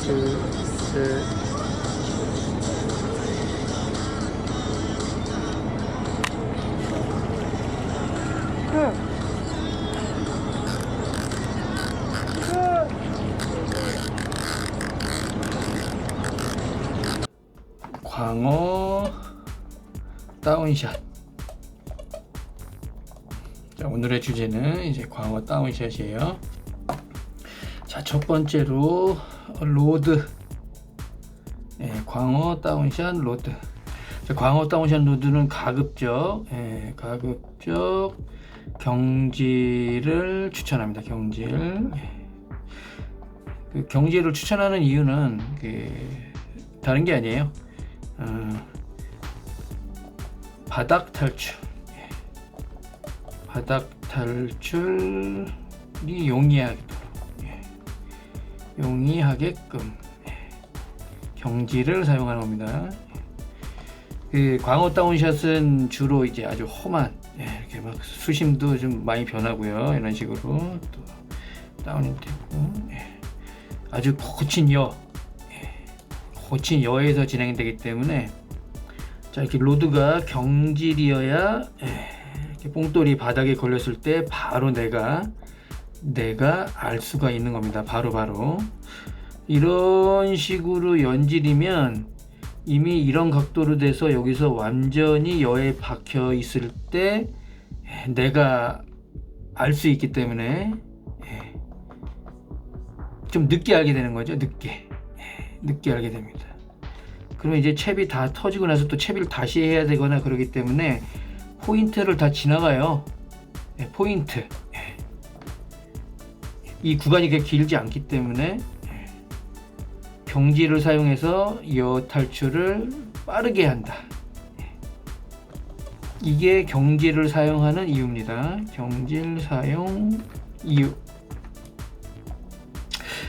둘, 셋. 광어 다운샷. 자, 오늘의 주제는 이제 광어 다운샷이에요. 자, 첫 번째로 로드. 광어 다운샷 로드. 자, 광어 다운샷 로드는 가급적 경질을 추천합니다. 경질. 그 경질을 추천하는 이유는 다른 게 아니에요. 바닥 탈출. 바닥 탈출이 용이하게끔 경지를 사용하는 겁니다. 그 광어 다운샷은 주로 이제 아주 험한, 이렇게 막 수심도 좀 많이 변하고요. 이런 식으로 또 다운이 되고, 아주 거친 여에서 진행되기 때문에, 자, 이렇게 로드가 경질이어야 이렇게 뽕돌이 바닥에 걸렸을 때 바로 내가 알 수가 있는 겁니다. 바로 이런 식으로 연질이면 이미 이런 각도로 돼서 여기서 완전히 여에 박혀 있을 때 내가 알 수 있기 때문에 좀 늦게 알게 되는 거죠. 늦게 알게 됩니다. 그러면 이제 챕이 다 터지고 나서 또 챕을 다시 해야 되거나 그러기 때문에 포인트를 다 지나가요. 포인트. 이 구간이 그렇게 길지 않기 때문에 경지를 사용해서 여 탈출을 빠르게 한다. 이게 경지를 사용하는 이유입니다. 경질 사용 이유.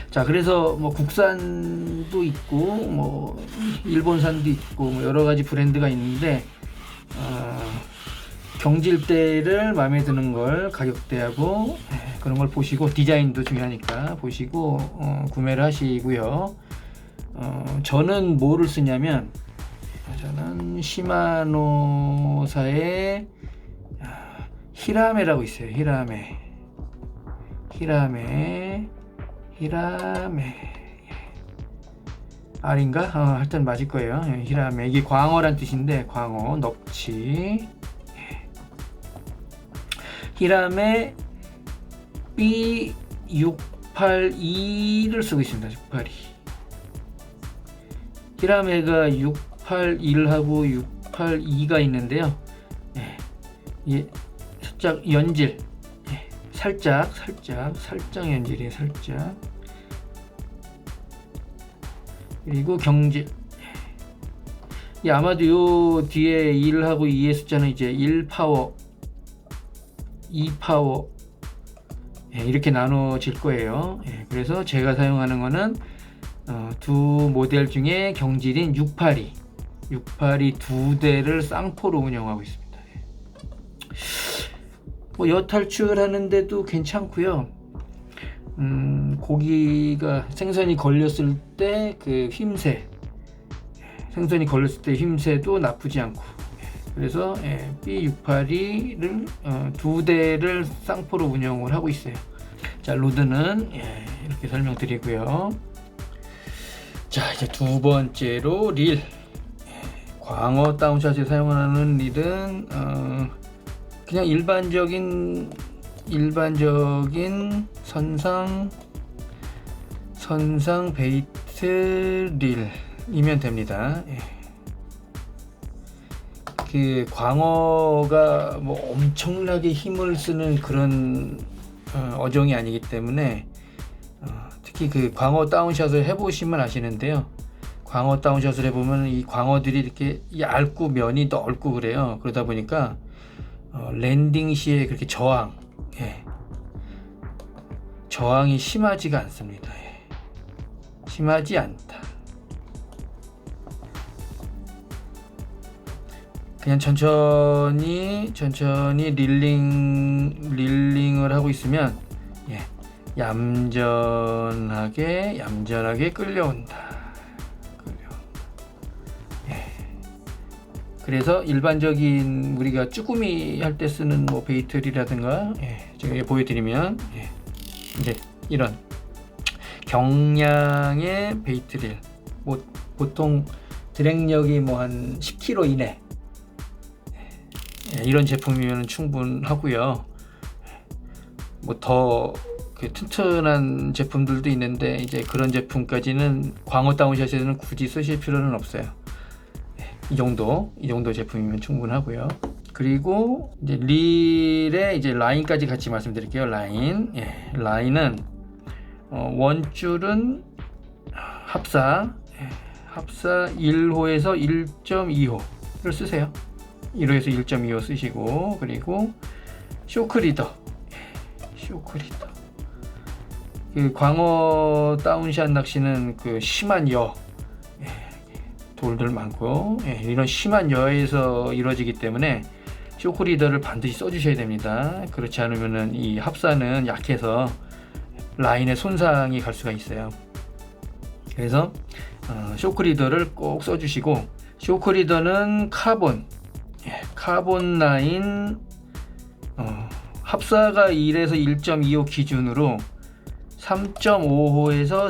자, 그래서 뭐 국산도 있고 뭐 일본산도 있고 뭐 여러 가지 브랜드가 있는데, 경질대를 마음에 드는 걸 가격대하고 그런 걸 보시고, 디자인도 중요하니까 보시고 구매를 하시고요. 저는 뭐를 쓰냐면, 저는 시마노사의 히라메라고 있어요. 히라메 R인가? 하여튼 맞을 거예요. 히라메. 이게 광어란 뜻인데, 광어, 넙치. 히라메 B682를 쓰고 있습니다. 682. 히라메가 681하고 682가 있는데요. 살짝 연질. 살짝 연질이에요. 살짝. 그리고 경질. 아마도 요 뒤에 1하고 2의 숫자는 이제 1파워, 2파워 이렇게 나눠질 거예요. 그래서 제가 사용하는 거는 두 모델 중에 경질인 682 두 대를 쌍포로 운영하고 있습니다. 뭐 여 탈출하는데도 괜찮고요. 고기가 생선이 걸렸을 때 그 힘새도 나쁘지 않고, 그래서 B682를 두 대를 쌍포로 운영을 하고 있어요. 자, 로드는 이렇게 설명드리고요. 자, 이제 두 번째로 릴. 광어 다운샷에 사용하는 릴은 그냥 일반적인 선상 베이트 릴이면 됩니다. 그 광어가 뭐 엄청나게 힘을 쓰는 그런 어종이 아니기 때문에, 특히 그 광어 다운샷을 해보시면 아시는데요. 광어 다운샷을 해보면 이 광어들이 이렇게 얇고 면이 넓고 그래요. 그러다 보니까 랜딩 시에 그렇게 저항이 심하지가 않습니다. 심하지 않다. 그냥 천천히 릴링을 하고 있으면 얌전하게 끌려온다. 그래서 일반적인 우리가 쭈꾸미 할 때 쓰는 뭐 베이트리라든가, 제가 보여드리면, 이제 이런 경량의 베이트릴, 뭐 보통 드랙력이 뭐 한 10kg 이내, 이런 제품이면 충분하고요. 뭐 더 튼튼한 제품들도 있는데 이제 그런 제품까지는 광어 다운샷에는 굳이 쓰실 필요는 없어요. 이 정도 제품이면 충분하고요. 그리고 이제 릴의 이제 라인까지 같이 말씀드릴게요. 라인은 원줄은 합사 1호에서 1.2호를 쓰세요. 1호에서 1.2호 쓰시고, 그리고 쇼크리더 그 광어 다운샷 낚시는 그 심한 돌들 많고, 이런 심한 여에서 이루어지기 때문에 쇼크리더를 반드시 써주셔야 됩니다. 그렇지 않으면은 이 합사는 약해서 라인에 손상이 갈 수가 있어요. 그래서 쇼크리더를 꼭 써주시고, 쇼크리더는 카본 라인, 합사가 1에서 1.25 기준으로 3.5호에서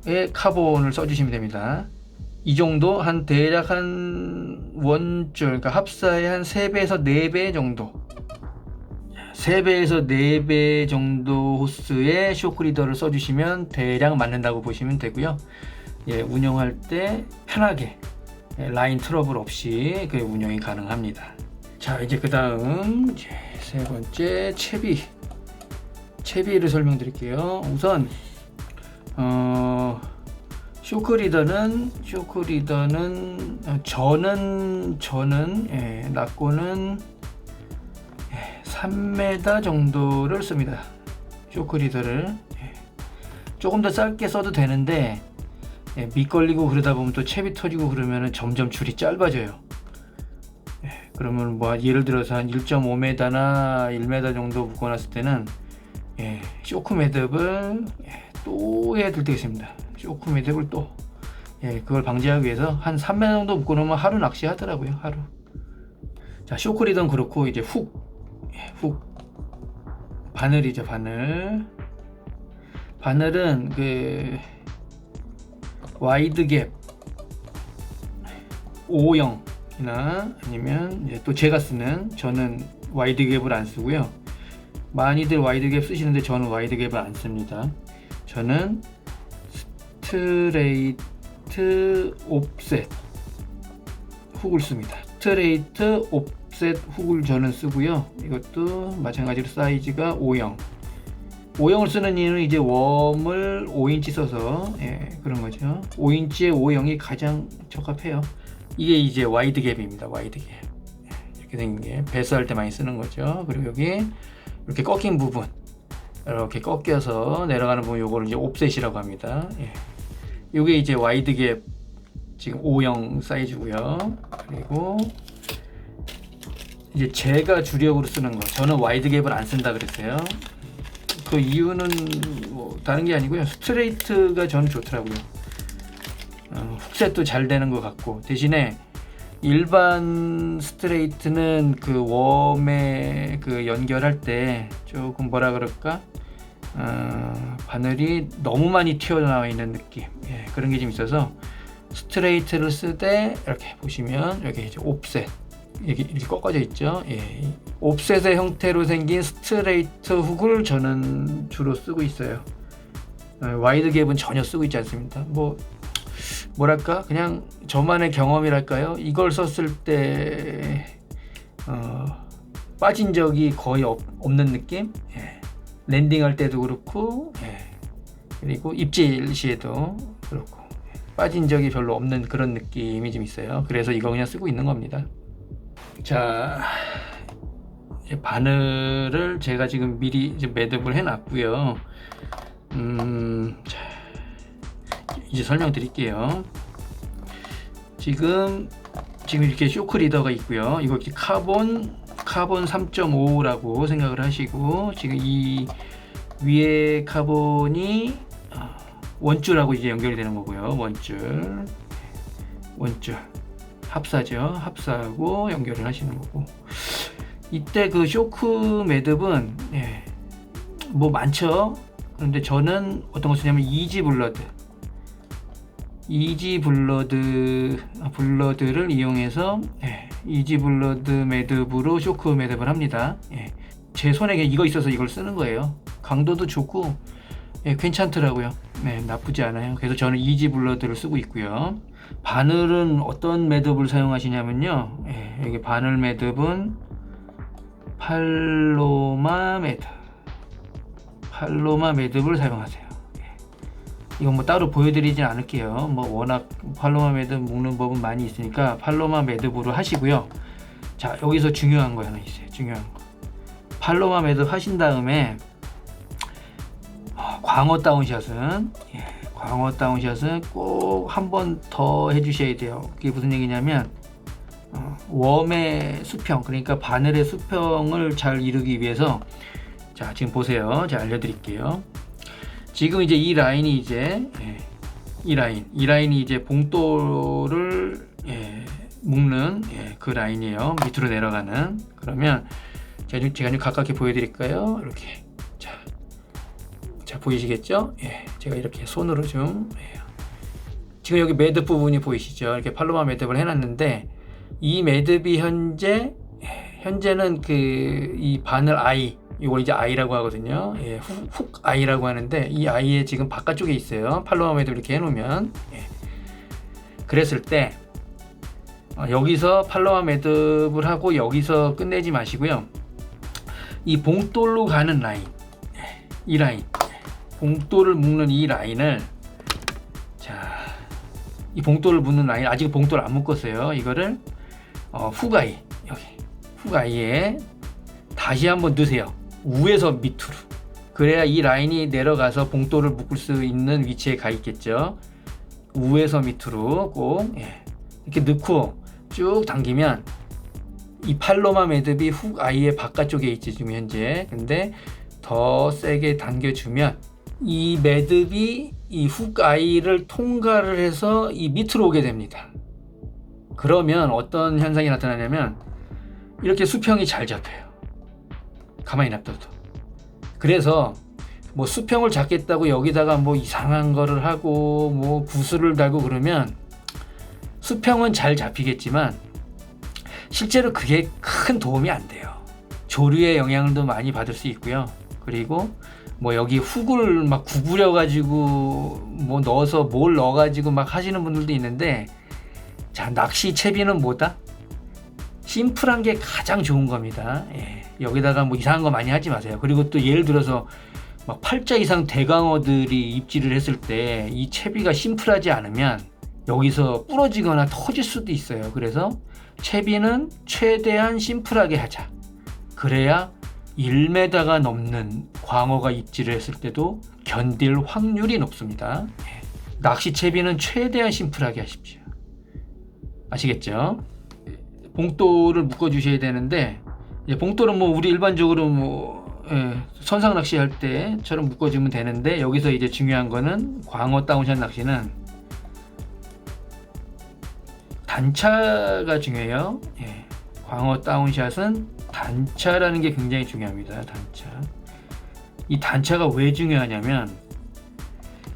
4호의 카본을 써주시면 됩니다. 이 정도 대략 한 원줄, 그러니까 합사의 한 3배에서 4배 정도, 3배에서 4배 정도 호스의 쇼크리더를 써주시면 대략 맞는다고 보시면 되고요. 운영할 때 편하게 라인 트러블 없이 그 운영이 가능합니다. 자, 이제 그 다음 세 번째 채비를 설명드릴게요. 우선 쇼크리더는 저는 낙고는 3m 정도를 씁니다. 쇼크리더를 조금 더 짧게 써도 되는데, 미끌리고 그러다 보면 또 채비 터지고 그러면 점점 줄이 짧아져요. 그러면 뭐 예를 들어서 한 1.5m나 1m 정도 묶어놨을 때는 쇼크 매듭을 또 해야 될 때가 있습니다. 쇼크 매듭을 또 그걸 방지하기 위해서 한 3m 정도 묶어놓으면 하루 낚시 하더라고요. 하루. 자, 쇼크리더는 그렇고, 이제 훅 바늘이죠. 바늘은 그 와이드갭 50이나 아니면 이제 또 제가 쓰는, 저는 와이드갭을 안 쓰고요. 많이들 와이드갭 쓰시는데 저는 와이드갭을 안 씁니다. 저는 스트레이트 옵셋 훅을 씁니다. 스트레이트 옵셋 훅을 저는 쓰고요. 이것도 마찬가지로 사이즈가 5형을 쓰는 이유는 이제 웜을 5인치 써서 그런 거죠. 5인치에 5형이 가장 적합해요. 이게 이제 와이드갭입니다. 와이드갭. 이렇게 생긴 게 배스할 때 많이 쓰는 거죠. 그리고 여기 이렇게 꺾인 부분, 이렇게 꺾여서 내려가는 부분, 요거를 이제 옵셋이라고 합니다. 요게 이제 와이드갭 지금 5형 사이즈고요. 그리고 이제 제가 주력으로 쓰는 거, 저는 와이드갭을 안 쓴다 그랬어요. 그 이유는 뭐 다른 게 아니고요. 스트레이트가 저는 좋더라고요. 훅셋도 잘 되는 것 같고, 대신에 일반 스트레이트는 그 웜에 그 연결할 때 조금 뭐라 그럴까, 바늘이 너무 많이 튀어나와 있는 느낌, 그런 게 좀 있어서 스트레이트를 쓰되, 이렇게 보시면 여기 이제 옵셋 이렇게 꺾어져 있죠. 옵셋의 형태로 생긴 스트레이트 훅을 저는 주로 쓰고 있어요. 와이드갭은 전혀 쓰고 있지 않습니다. 뭐랄까, 그냥 저만의 경험이랄까요. 이걸 썼을 때 빠진 적이 거의 없는 느낌. 랜딩할 때도 그렇고, 그리고 입질 시에도 그렇고, 빠진 적이 별로 없는 그런 느낌이 좀 있어요. 그래서 이거 그냥 쓰고 있는 겁니다. 자, 바늘을 제가 지금 미리 이제 매듭을 해놨고요. 자, 이제 설명드릴게요. 지금 이렇게 쇼크 리더가 있고요. 이거 카본 3.5라고 생각을 하시고, 지금 이 위에 카본이 원줄하고 이제 연결이 되는 거고요. 원줄 합사죠. 합사하고 연결을 하시는 거고, 이때 그 쇼크 매듭은 뭐 많죠. 그런데 저는 어떤 거 쓰냐면 이지 블러드를 이용해서 이지 블러드 매듭으로 쇼크 매듭을 합니다. 제 손에 이거 있어서 이걸 쓰는 거예요. 강도도 좋고 괜찮더라고요. 나쁘지 않아요. 그래서 저는 이지 블러드를 쓰고 있고요. 바늘은 어떤 매듭을 사용하시냐면요, 여기 바늘 매듭은 팔로마 매듭을 사용하세요. 이건 뭐 따로 보여드리진 않을게요. 뭐 워낙 팔로마 매듭 묶는 법은 많이 있으니까 팔로마 매듭으로 하시고요. 자, 여기서 중요한 거 하나 있어요. 중요한 거. 팔로마 매듭 하신 다음에 광어 다운샷은 꼭 한 번 더 해주셔야 돼요. 그게 무슨 얘기냐면 웜의 수평, 그러니까 바늘의 수평을 잘 이루기 위해서, 자 지금 보세요. 제가 알려드릴게요. 지금 이제 이 라인이 이제 봉돌을 묶는 그 라인이에요. 밑으로 내려가는. 그러면 제가 좀 가깝게 보여드릴까요? 이렇게 자 보이시겠죠? 제가 이렇게 손으로 좀 지금 여기 매듭 부분이 보이시죠? 이렇게 팔로마 매듭을 해놨는데, 이 매듭이 현재는 이 바늘 아이, 이걸 이제 아이라고 하거든요. 훅 아이라고 하는데, 이 아이의 지금 바깥쪽에 있어요. 팔로마 매듭 이렇게 해놓으면 그랬을 때 여기서 팔로마 매듭을 하고 여기서 끝내지 마시고요. 이 봉돌로 가는 라인, 이 라인, 봉돌을 묶는 이 라인을, 이 봉돌을 묶는 라인, 아직 봉돌 안 묶었어요. 이거를 훅아이, 여기 훅아이에 다시 한번 넣으세요. 우에서 밑으로. 그래야 이 라인이 내려가서 봉돌을 묶을 수 있는 위치에 가 있겠죠. 우에서 밑으로 꼭 이렇게 넣고 쭉 당기면 이 팔로마 매듭이 훅아이의 바깥쪽에 있지 지금 현재. 근데 더 세게 당겨주면 이 매듭이 이 훅아이를 통과를 해서 이 밑으로 오게 됩니다. 그러면 어떤 현상이 나타나냐면 이렇게 수평이 잘 잡혀요. 가만히 놔둬도. 그래서 뭐 수평을 잡겠다고 여기다가 뭐 이상한 거를 하고 뭐 구슬을 달고 그러면 수평은 잘 잡히겠지만 실제로 그게 큰 도움이 안 돼요. 조류의 영향도 많이 받을 수 있고요. 그리고 뭐 여기 훅을 막 구부려 가지고 뭐 넣어서 뭘 넣어 가지고 막 하시는 분들도 있는데, 자, 낚시 채비는 뭐다? 심플한 게 가장 좋은 겁니다. 여기다가 뭐 이상한 거 많이 하지 마세요. 그리고 또 예를 들어서 막 8자 이상 대강어들이 입질을 했을 때 이 채비가 심플하지 않으면 여기서 부러지거나 터질 수도 있어요. 그래서 채비는 최대한 심플하게 하자. 그래야 1m가 넘는 광어가 입질을 했을 때도 견딜 확률이 높습니다. 낚시 채비는 최대한 심플하게 하십시오. 아시겠죠? 봉돌을 묶어 주셔야 되는데, 봉돌은 뭐 우리 일반적으로 뭐 선상 낚시 할 때처럼 묶어주면 되는데, 여기서 이제 중요한 거는 광어 다운샷 낚시는 단차가 중요해요. 광어 다운샷은 단차라는 게 굉장히 중요합니다. 단차. 이 단차가 왜 중요하냐면,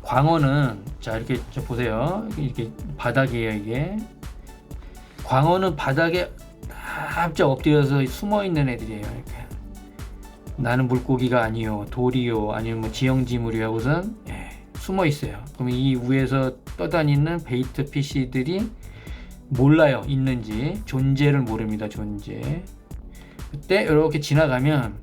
광어는 자 이렇게 보세요. 이렇게 바닥이에요. 이게 광어는 바닥에 납작 엎드려서 숨어 있는 애들이에요. 이렇게 나는 물고기가 아니요, 돌이요, 아니면 뭐 지형지물이요 하고선 숨어 있어요. 그러면 이 위에서 떠다니는 베이트 피시들이 몰라요. 있는지, 존재를 모릅니다. 존재. 그때 이렇게 지나가면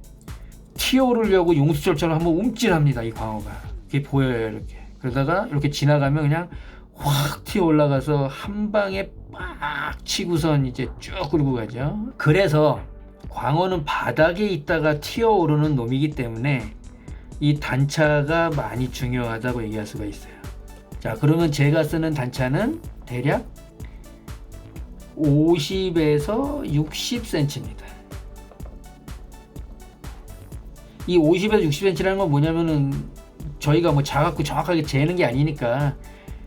튀어오르려고 용수철처럼 한번 움찔합니다. 이 광어가. 이게 보여요. 이렇게. 그러다가 이렇게 지나가면 그냥 확 튀어 올라가서 한 방에 빡 치고선 이제 쭉 끌고 가죠. 그래서 광어는 바닥에 있다가 튀어오르는 놈이기 때문에 이 단차가 많이 중요하다고 얘기할 수가 있어요. 자, 그러면 제가 쓰는 단차는 대략 50에서 60cm입니다. 이 50에서 60cm라는 건 뭐냐면은 저희가 뭐 자갖고 정확하게 재는 게 아니니까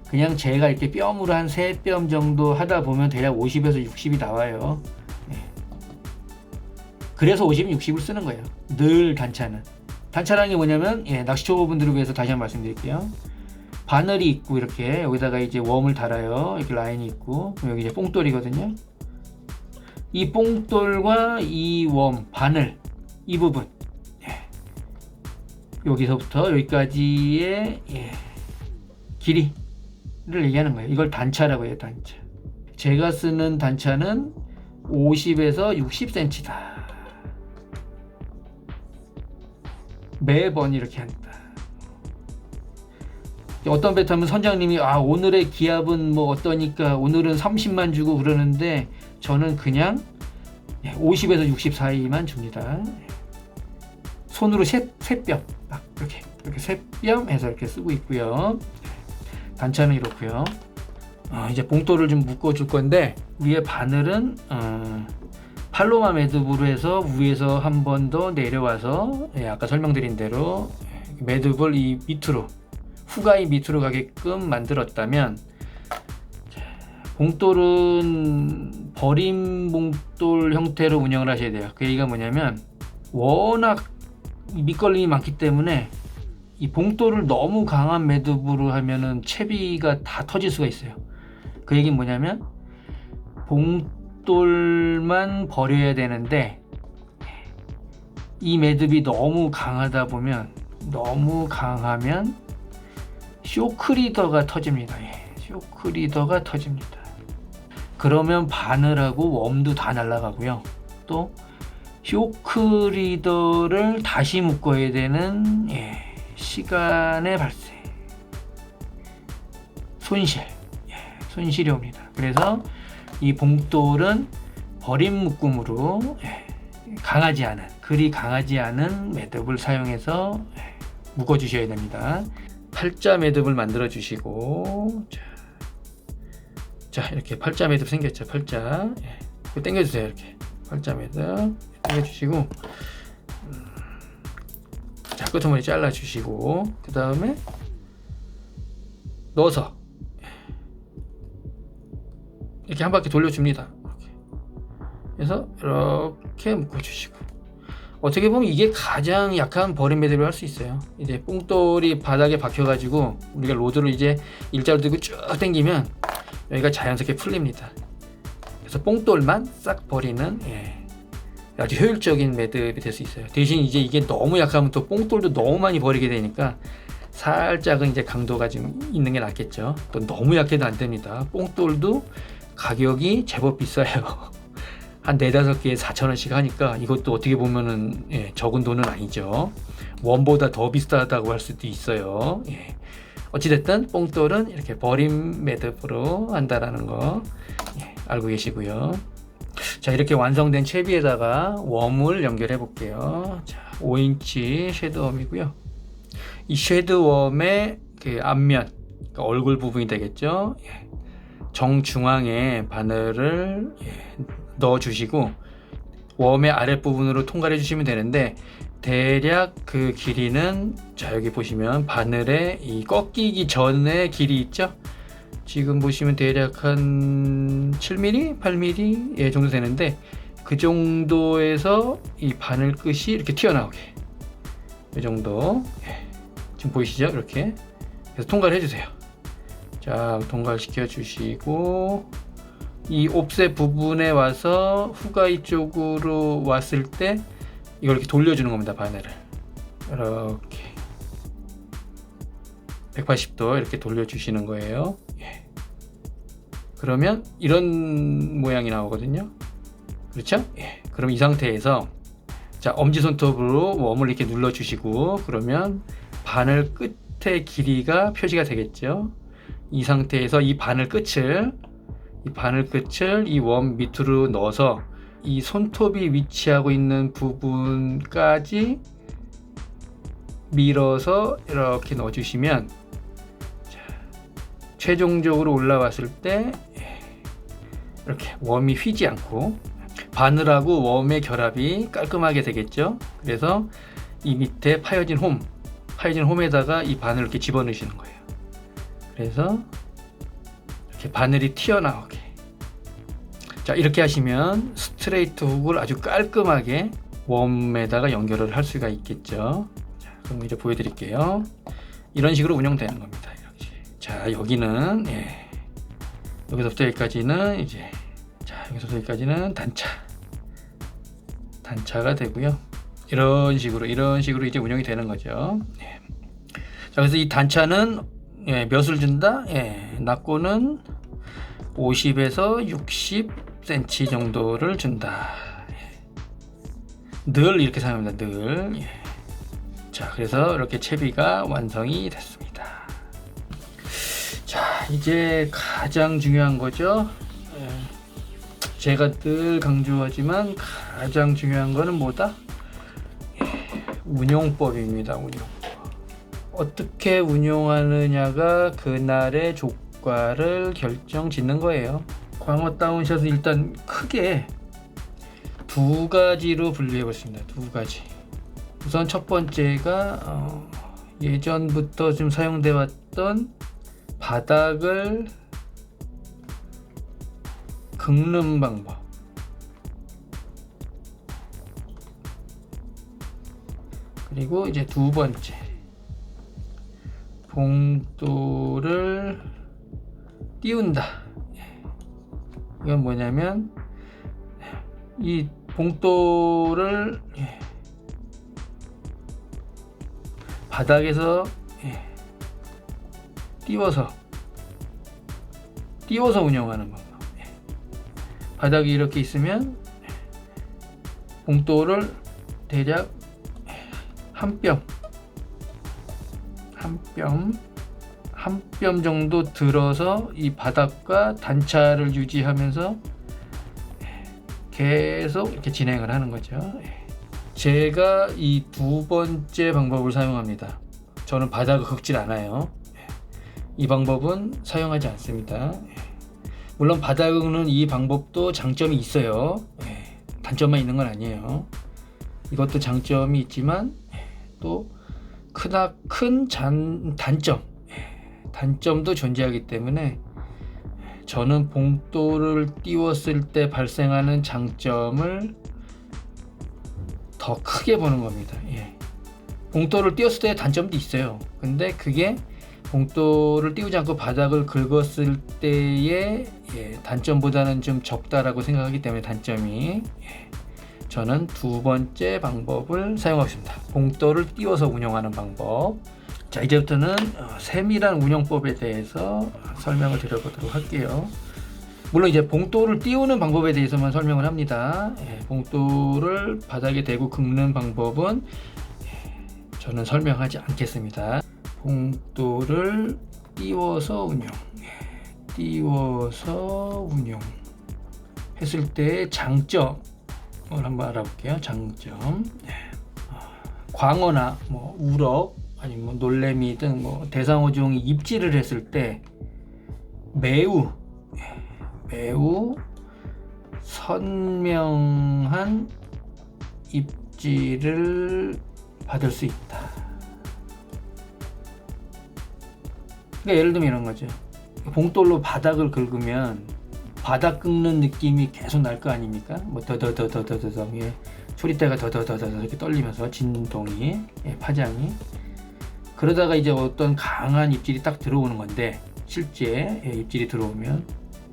그냥 제가 이렇게 뼘으로 한 3뼘 정도 하다 보면 대략 50에서 60이 나와요. 네. 그래서 50, 60을 쓰는 거예요. 늘 단차는. 단차라는 게 뭐냐면 낚시 초보분들을 위해서 다시 한번 말씀드릴게요. 바늘이 있고 이렇게 여기다가 이제 웜을 달아요. 이렇게 라인이 있고 여기 이제 뽕돌이거든요. 이 뽕돌과 이 웜, 바늘 이 부분 여기서부터 여기까지의 길이를 얘기하는 거예요. 이걸 단차라고 해요. 단차. 제가 쓰는 단차는 50에서 60cm다. 매번 이렇게 한다. 어떤 배 타면 선장님이 오늘의 기압은 뭐 어떠니까 오늘은 30만 주고 그러는데 저는 그냥 50에서 60 사이만 줍니다. 손으로 세 뼘 딱 이렇게 세 뼘 해서 이렇게 쓰고 있고요. 단차는 이렇고요. 이제 봉돌을 좀 묶어 줄 건데 위에 바늘은 팔로마 매듭으로 해서 위에서 한 번 더 내려와서 아까 설명드린 대로 매듭을 이 밑으로 후가이 밑으로 가게끔 만들었다면 봉돌은 버림 봉돌 형태로 운영을 하셔야 돼요. 그 얘기가 뭐냐면 워낙 밑걸림이 많기 때문에 이 봉돌을 너무 강한 매듭으로 하면은 채비가 다 터질 수가 있어요. 그 얘기는 뭐냐면 봉돌만 버려야 되는데 이 매듭이 너무 강하다 보면 너무 강하면 쇼크리더가 터집니다. 쇼크리더가 터집니다. 그러면 바늘하고 웜도 다 날아가고요. 또 쇼크리더를 다시 묶어야 되는 시간의 발생, 손실이 옵니다. 그래서 이 봉돌은 버림 묶음으로 그리 강하지 않은 매듭을 사용해서 묶어 주셔야 됩니다. 팔자 매듭을 만들어 주시고 자 이렇게 팔자 매듭 생겼죠. 팔자 당겨 주세요. 이렇게 팔자 매듭 당겨 주시고 자 끝머리 잘라 주시고 그 다음에 넣어서 이렇게 한 바퀴 돌려줍니다. 그래서 이렇게 묶어주시고 어떻게 보면 이게 가장 약한 버림 매듭을 할 수 있어요. 이제 뽕돌이 바닥에 박혀가지고 우리가 로드를 이제 일자로 들고 쭉 당기면 여기가 자연스럽게 풀립니다. 그래서 뽕돌만 싹 버리는 아주 효율적인 매듭이 될 수 있어요. 대신 이제 이게 너무 약하면 또 뽕돌도 너무 많이 버리게 되니까 살짝은 이제 강도가 좀 있는 게 낫겠죠. 또 너무 약해도 안 됩니다. 뽕돌도 가격이 제법 비싸요. 한 4-5개에 4,000원씩 하니까 이것도 어떻게 보면은 적은 돈은 아니죠. 웜보다 더 비싸다고 할 수도 있어요. 어찌됐든 뽕돌은 이렇게 버림 매듭으로 한다라는 거 알고 계시고요. 자 이렇게 완성된 채비에다가 웜을 연결해 볼게요. 자 5인치 쉐드웜이고요. 이 쉐드웜의 그 앞면 그러니까 얼굴 부분이 되겠죠. 정중앙에 바늘을 넣어 주시고 웜의 아랫부분으로 통과해 주시면 되는데 대략 그 길이는 자 여기 보시면 바늘에 이 꺾이기 전에 길이 있죠. 지금 보시면 대략 한 7mm, 8mm 정도 되는데 그 정도에서 이 바늘 끝이 이렇게 튀어나오게 이 정도 지금 보이시죠? 이렇게 그래서 통과를 해주세요. 자 통과를 시켜 주시고 이 옵셋 부분에 와서 후가이 쪽으로 왔을 때 이걸 이렇게 돌려주는 겁니다. 바늘을 이렇게 180도 이렇게 돌려주시는 거예요. 그러면 이런 모양이 나오거든요. 그렇죠? 그럼 이 상태에서 자 엄지손톱으로 웜을 이렇게 눌러주시고 그러면 바늘 끝의 길이가 표시가 되겠죠. 이 상태에서 이 바늘 끝을 이 웜 밑으로 넣어서 이 손톱이 위치하고 있는 부분까지 밀어서 이렇게 넣어주시면 최종적으로 올라왔을 때 이렇게 웜이 휘지 않고 바늘하고 웜의 결합이 깔끔하게 되겠죠. 그래서 이 밑에 파여진 홈에다가 이 바늘 이렇게 집어넣으시는 거예요. 그래서 이렇게 바늘이 튀어나오게. 자, 이렇게 하시면 스트레이트 훅을 아주 깔끔하게 웜에다가 연결을 할 수가 있겠죠. 자, 그럼 이제 보여드릴게요. 이런 식으로 운영되는 겁니다. 이렇게. 자, 여기는 여기서부터 여기까지는 이제, 자, 여기서부터 여기까지는 단차가 되고요. 이런 식으로 이제 운영이 되는 거죠. 자, 그래서 이 단차는 몇을 준다? 낙고는 50에서 60cm 정도를 준다. 늘 이렇게 사용합니다. 늘. 자, 그래서 이렇게 채비가 완성이 됐습니다. 자, 이제 가장 중요한 거죠. 제가 늘 강조하지만 가장 중요한 거는 뭐다? 운용법입니다. 운용법. 어떻게 운용하느냐가 그날의 조과를 결정짓는 거예요. 광어 다운샷은 일단 크게 두 가지로 분류해 보겠습니다. 두 가지. 우선 첫 번째가 예전부터 좀 사용돼 왔던 바닥을 긁는 방법. 그리고 이제 두 번째, 봉돌을 띄운다. 이건 뭐냐면 이 봉돌을 바닥에서 띄워서 운영하는 방법. 바닥이 이렇게 있으면 봉돌을 대략 한 뼘 정도 들어서 이 바닥과 단차를 유지하면서 계속 이렇게 진행을 하는 거죠. 제가 이 두 번째 방법을 사용합니다. 저는 바닥을 긁질 않아요. 이 방법은 사용하지 않습니다. 물론 바닥을 긁는 이 방법도 장점이 있어요. 단점만 있는 건 아니에요. 이것도 장점이 있지만 또 큰 단점도 존재하기 때문에 저는 봉돌을 띄웠을 때 발생하는 장점을 더 크게 보는 겁니다. 봉돌을 띄웠을 때 단점도 있어요. 근데 그게 봉돌을 띄우지 않고 바닥을 긁었을 때의 단점보다는 좀 적다라고 생각하기 때문에 단점이, 저는 두 번째 방법을 사용하겠습니다. 봉돌을 띄워서 운영하는 방법. 자, 이제부터는 세밀한 운영법에 대해서 설명을 드려보도록 할게요. 물론 이제 봉돌을 띄우는 방법에 대해서만 설명을 합니다. 봉돌을 바닥에 대고 긁는 방법은 저는 설명하지 않겠습니다. 봉돌을 띄워서 운영 했을 때의 장점을 한번 알아볼게요. 장점. 광어나 뭐 우럭 아니면 놀래미 등 뭐 대상어종이 입질을 했을 때 매우 선명한 입질을 받을 수 있다. 그러니까 예를 들면 이런 거죠. 봉돌로 바닥을 긁으면 바닥 긁는 느낌이 계속 날 거 아닙니까? 뭐 더더더더더더 초리대가 더더더더 이렇게 떨리면서 진동이, 파장이. 그러다가 이제 어떤 강한 입질이 딱 들어오는 건데, 실제 입질이 들어오면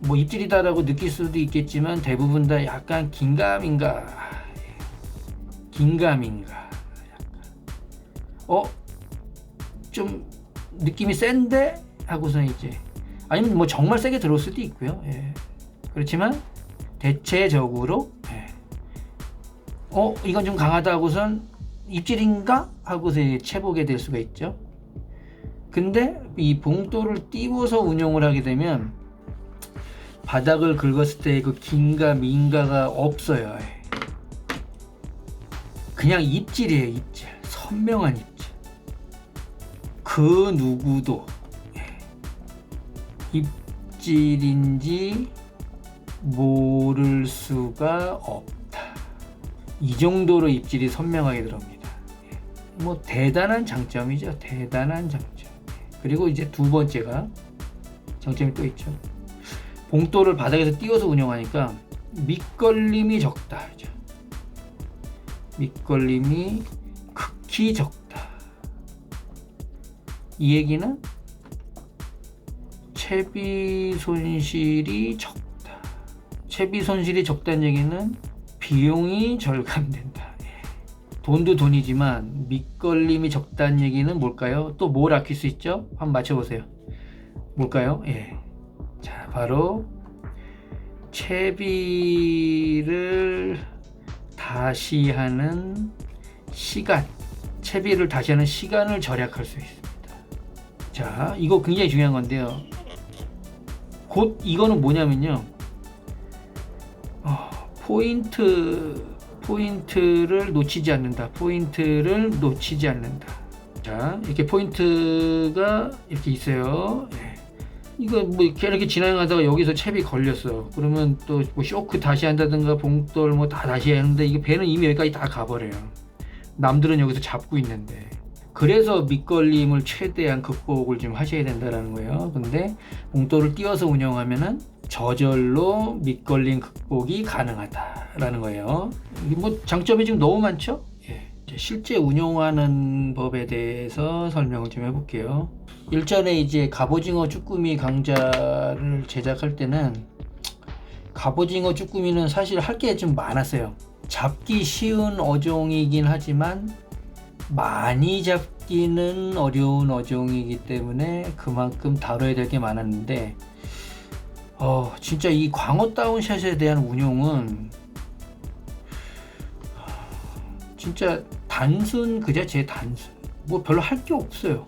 뭐 입질이다라고 느낄 수도 있겠지만 대부분 다 약간 긴가민가 좀 느낌이 센데 하고서 이제, 아니면 뭐 정말 세게 들어올 수도 있고요. 그렇지만 대체적으로 이건 좀 강하다 하고선 입질인가 하고서 채보게 될 수가 있죠. 근데 이 봉돌을 띄워서 운용을 하게 되면 바닥을 긁었을 때 그 긴가 민가가 없어요. 그냥 입질이에요. 입질. 선명한 입질. 그 누구도 입질인지 모를 수가 없다. 이 정도로 입질이 선명하게 들어옵니다. 뭐 대단한 장점이죠. 대단한 장점. 그리고 이제 두 번째가 장점이 또 있죠. 봉돌을 바닥에서 띄워서 운영하니까 밑걸림이 적다. 밑걸림이 극히 적다. 이 얘기는 채비 손실이 적다. 채비 손실이 적다는 얘기는 비용이 절감된다. 돈도 돈이지만 밑걸림이 적다는 얘기는 뭘까요? 또 뭘 아낄 수 있죠? 한번 맞춰보세요. 뭘까요? 자, 바로 채비를 다시 하는 시간, 채비를 다시 하는 시간을 절약할 수 있습니다. 자, 이거 굉장히 중요한 건데요. 곧 이거는 뭐냐면요. 포인트를 놓치지 않는다. 포인트를 놓치지 않는다. 자, 이렇게 포인트가 이렇게 있어요. 이거 뭐 이렇게 진행하다가 여기서 챕이 걸렸어. 그러면 또 뭐 쇼크 다시 한다든가 봉돌 뭐 다 다시 하는데 이게 배는 이미 여기까지 다 가버려요. 남들은 여기서 잡고 있는데. 그래서 밑걸림을 최대한 극복을 좀 하셔야 된다라는 거예요. 근데 봉돌을 띄워서 운영하면은 저절로 밑걸림 극복이 가능하다라는 거예요. 뭐 장점이 지금 너무 많죠? 실제 운용하는 법에 대해서 설명을 좀 해볼게요. 일전에 이제 갑오징어 쭈꾸미 강좌를 제작할 때는 갑오징어 쭈꾸미는 사실 할 게 좀 많았어요. 잡기 쉬운 어종이긴 하지만 많이 잡기는 어려운 어종이기 때문에 그만큼 다뤄야 될 게 많았는데 진짜 이 광어 다운샷에 대한 운용은 진짜 단순 그 자체의 단순, 뭐 별로 할 게 없어요.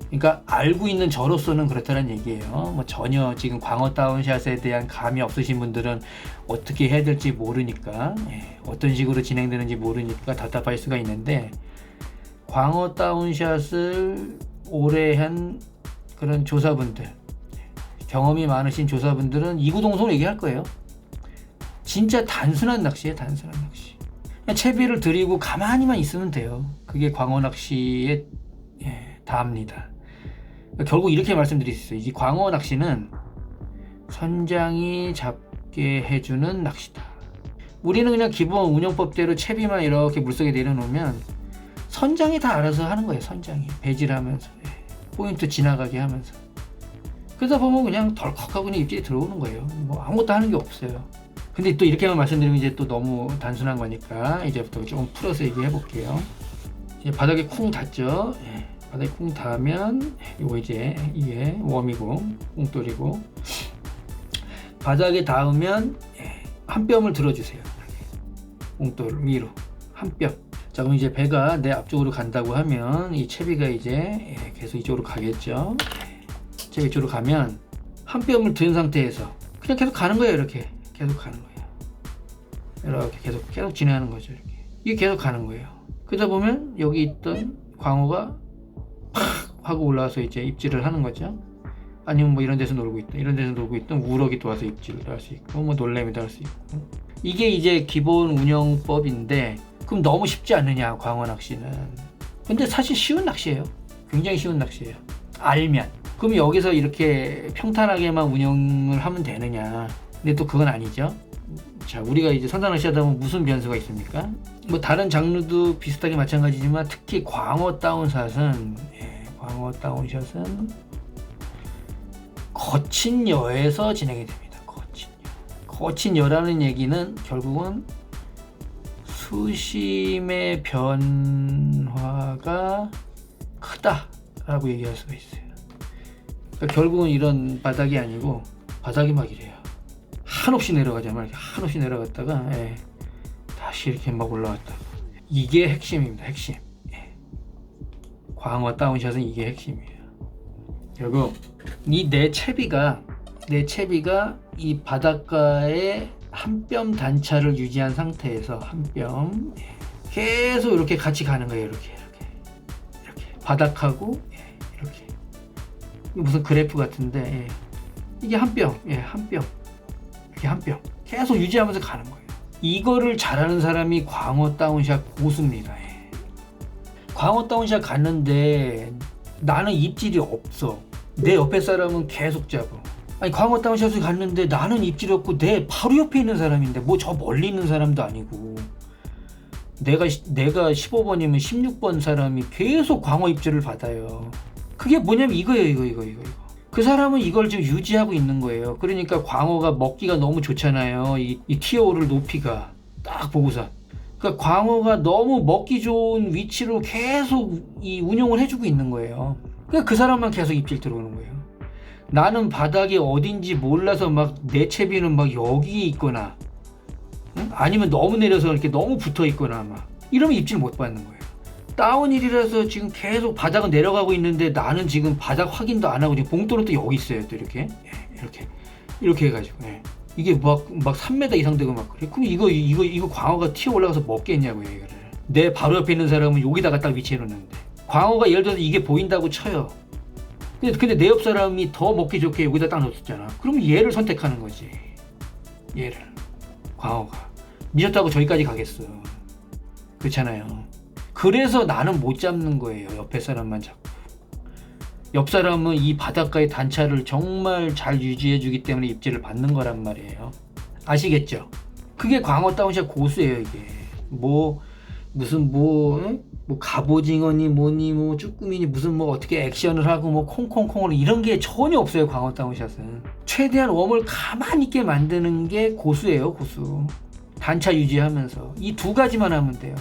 그러니까 알고 있는 저로서는 그렇다는 얘기예요. 뭐 전혀 지금 광어 다운샷에 대한 감이 없으신 분들은 어떻게 해야 될지 모르니까, 어떤 식으로 진행되는지 모르니까 답답할 수가 있는데, 광어 다운샷을 오래 한 그런 조사분들, 경험이 많으신 조사분들은 이구동성으로 얘기할 거예요. 진짜 단순한 낚시예요. 단순한 낚시. 그냥 채비를 들이고 가만히만 있으면 돼요. 그게 광어 낚시의 다입니다. 결국 이렇게 말씀드릴 수 있어요. 이 광어 낚시는 선장이 잡게 해주는 낚시다. 우리는 그냥 기본 운영법대로 채비만 이렇게 물속에 내려놓으면 선장이 다 알아서 하는 거예요. 선장이 배질하면서 포인트 지나가게 하면서. 그러다 보면 그냥 덜컥하고 그냥 입질이 들어오는 거예요. 뭐 아무것도 하는 게 없어요. 근데 또 이렇게만 말씀드리면 이제 또 너무 단순한 거니까 이제부터 좀 풀어서 얘기해 볼게요. 이제 바닥에 쿵 닿죠. 바닥에 쿵 닿으면 이거 이제 이게 웜이고 꽁돌이고, 바닥에 닿으면 한 뼘을 들어주세요. 꽁돌 위로 한 뼘. 자, 그럼 이제 배가 내 앞쪽으로 간다고 하면 이 채비가 이제 계속 이쪽으로 가겠죠. 채비 이쪽으로 가면 한 뼘을 든 상태에서 그냥 계속 가는 거예요. 이렇게 계속 가는 거예요. 이렇게 계속 진행하는 거죠. 이렇게. 이게 계속 가는 거예요. 그러다 보면 여기 있던 광어가 팍 하고 올라와서 이제 입질을 하는 거죠. 아니면 뭐 이런 데서 놀고 있던 우럭이 또 와서 입질을 할 수 있고, 뭐 놀래미도 할 수 있고. 이게 이제 기본 운영법인데, 그럼 너무 쉽지 않느냐, 광어 낚시는. 근데 사실 쉬운 낚시예요. 굉장히 쉬운 낚시예요. 알면. 그럼 여기서 이렇게 평탄하게만 운영을 하면 되느냐. 근데 또 그건 아니죠. 자, 우리가 이제 선상 낚시 하다 보면 무슨 변수가 있습니까? 뭐 다른 장르도 비슷하게 마찬가지지만 특히 광어 다운샷은 거친 여에서 진행이 됩니다. 거친 여라는 얘기는 결국은 수심의 변화가 크다라고 얘기할 수가 있어요. 그러니까 결국은 이런 바닥이 아니고, 바닥이 막 이래요. 한없이 내려가잖아요. 한없이 내려갔다가 다시 이렇게 막 올라왔다. 이게 핵심입니다. 핵심. 광어 다운샷은 이게 핵심이에요. 결국 이 내 채비가 이 바닷가에 한 뼘 단차를 유지한 상태에서 한 뼘 계속 이렇게 같이 가는 거예요. 이렇게 바닥하고 이렇게. 무슨 그래프 같은데 이게 한 뼘, 이렇게 한 뼘 계속 유지하면서 가는 거예요. 이거를 잘하는 사람이 광어 다운샷 고수입니다. 광어 다운샷 갔는데 나는 입질이 없어. 내 옆에 사람은 계속 잡아. 아니 광어 다운샷을 갔는데 나는 입질이 없고 내 바로 옆에 있는 사람인데 뭐 저 멀리 있는 사람도 아니고 내가 15번이면 16번 사람이 계속 광어 입질을 받아요. 그게 뭐냐면 이거예요. 이거. 그 사람은 이걸 지금 유지하고 있는 거예요. 그러니까 광어가 먹기가 너무 좋잖아요. 이 TO를 높이가 딱 보고서. 그러니까 광어가 너무 먹기 좋은 위치로 계속 이 운용을 해주고 있는 거예요. 그러니까 그 사람만 계속 입질 들어오는 거예요. 나는 바닥이 어딘지 몰라서 막 내 채비는 막 여기에 있거나, 응? 아니면 너무 내려서 이렇게 너무 붙어 있거나 막 이러면 입질 못 받는 거예요. 다운힐이라서 지금 계속 바닥은 내려가고 있는데 나는 지금 바닥 확인도 안 하고 지금 봉돌은 또 여기 있어요. 또 이렇게 이렇게 해가지고 이게 막 3m 이상 되고 막 그래. 그럼 이거 광어가 튀어 올라가서 먹겠냐고요. 이거를 내 바로 옆에 있는 사람은 여기다가 딱 위치해 놓는데 광어가 예를 들어서 이게 보인다고 쳐요. 근데 내 옆 사람이 더 먹기 좋게 여기다 딱 놓쳤잖아. 그럼 얘를 선택하는 거지. 얘를. 광어가 미쳤다고 저기까지 가겠어. 그렇잖아요. 그래서 나는 못 잡는 거예요. 옆에 사람만 잡고. 옆 사람은 이 바닷가의 단차를 정말 잘 유지해 주기 때문에 입질을 받는 거란 말이에요. 아시겠죠? 그게 광어 다운샷 고수예요. 이게 무슨 갑오징어니 뭐니 뭐 쭈꾸미니 무슨 뭐 어떻게 액션을 하고 뭐 콩콩콩으로 이런 게 전혀 없어요. 광어 다운샷은 최대한 웜을 가만히 있게 만드는 게 고수예요. 고수. 단차 유지하면서 이 두 가지만 하면 돼요.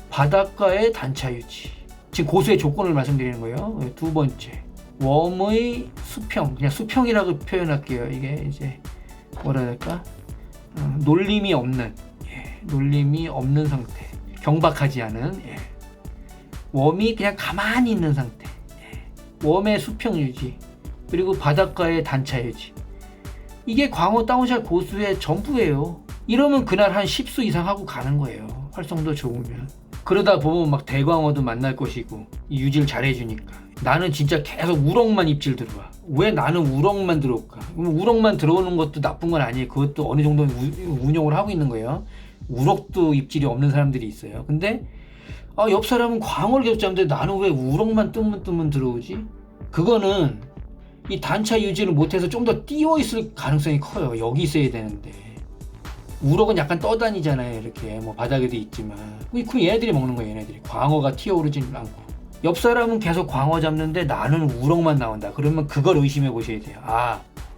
바닷가의 단차 유지. 지금 고수의 조건을 말씀드리는 거예요. 두 번째, 웜의 수평. 그냥 수평이라고 표현할게요. 이게 이제 뭐라 해야 될까? 놀림이 없는 상태. 경박하지 않은 웜이 그냥 가만히 있는 상태. 웜의 수평 유지. 그리고 바닷가의 단차 유지. 이게 광어 다운샷 고수의 전부예요. 이러면 그날 한 10수 이상 하고 가는 거예요. 활성도 좋으면. 그러다 보면 막 대광어도 만날 것이고 유지를 잘 해주니까. 나는 진짜 계속 우럭만 입질 들어와. 왜 나는 우럭만 들어올까? 우럭만 들어오는 것도 나쁜 건 아니에요. 그것도 어느 정도 운용을 하고 있는 거예요. 우럭도 입질이 없는 사람들이 있어요. 근데 옆 사람은 광어를 계속 잡는데 나는 왜 우럭만 뜨문 들어오지? 그거는 이 단차 유지를 못해서 좀 더 띄워 있을 가능성이 커요. 여기 있어야 되는데. 우럭은 약간 떠다니잖아요. 이렇게 뭐 바닥에도 있지만. 그럼 얘네들이 먹는 거예요. 얘네들이. 광어가 튀어오르진 않고. 옆 사람은 계속 광어 잡는데 나는 우럭만 나온다. 그러면 그걸 의심해 보셔야 돼요.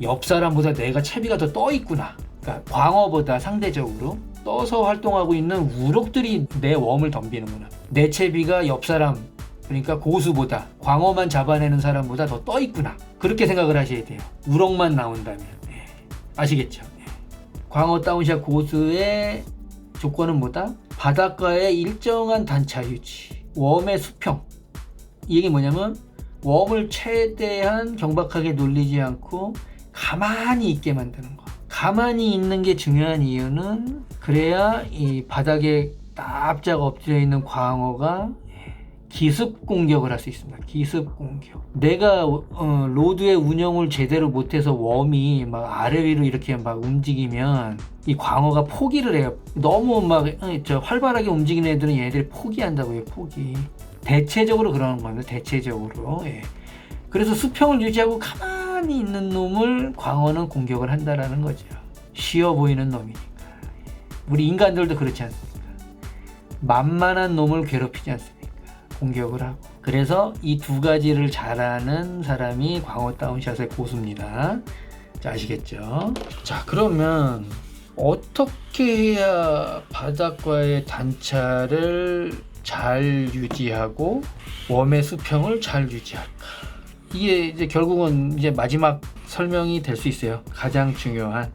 옆 사람보다 내가 채비가 더 떠 있구나. 그러니까 광어보다 상대적으로 떠서 활동하고 있는 우럭들이 내 웜을 덤비는구나. 내 채비가 옆 사람, 그러니까 고수보다 광어만 잡아내는 사람보다 더 떠 있구나. 그렇게 생각을 하셔야 돼요. 우럭만 나온다면. 아시겠죠? 광어 다운샷 고수의 조건은 뭐다? 바닷가의 일정한 단차 유지, 웜의 수평. 이게 뭐냐면 웜을 최대한 경박하게 놀리지 않고 가만히 있게 만드는 거. 가만히 있는 게 중요한 이유는 그래야 이 바닥에 납작 엎드려 있는 광어가 기습 공격을 할 수 있습니다. 기습 공격. 내가 로드의 운영을 제대로 못해서 웜이 막 아래 위로 이렇게 막 움직이면 이 광어가 포기를 해요. 너무 막 활발하게 움직이는 애들은 얘네들이 포기한다고요. 포기. 대체적으로 그러는 겁니다. 대체적으로. 그래서 수평을 유지하고 가만히 있는 놈을 광어는 공격을 한다라는 거죠. 쉬워 보이는 놈이니까. 우리 인간들도 그렇지 않습니까? 만만한 놈을 괴롭히지 않습니까? 공격을 하고. 그래서 이 두 가지를 잘하는 사람이 광어 다운샷의 고수입니다. 자, 아시겠죠? 자, 그러면 어떻게 해야 바닥과의 단차를 잘 유지하고 웜의 수평을 잘 유지할까? 이게 이제 결국은 이제 마지막 설명이 될 수 있어요. 가장 중요한.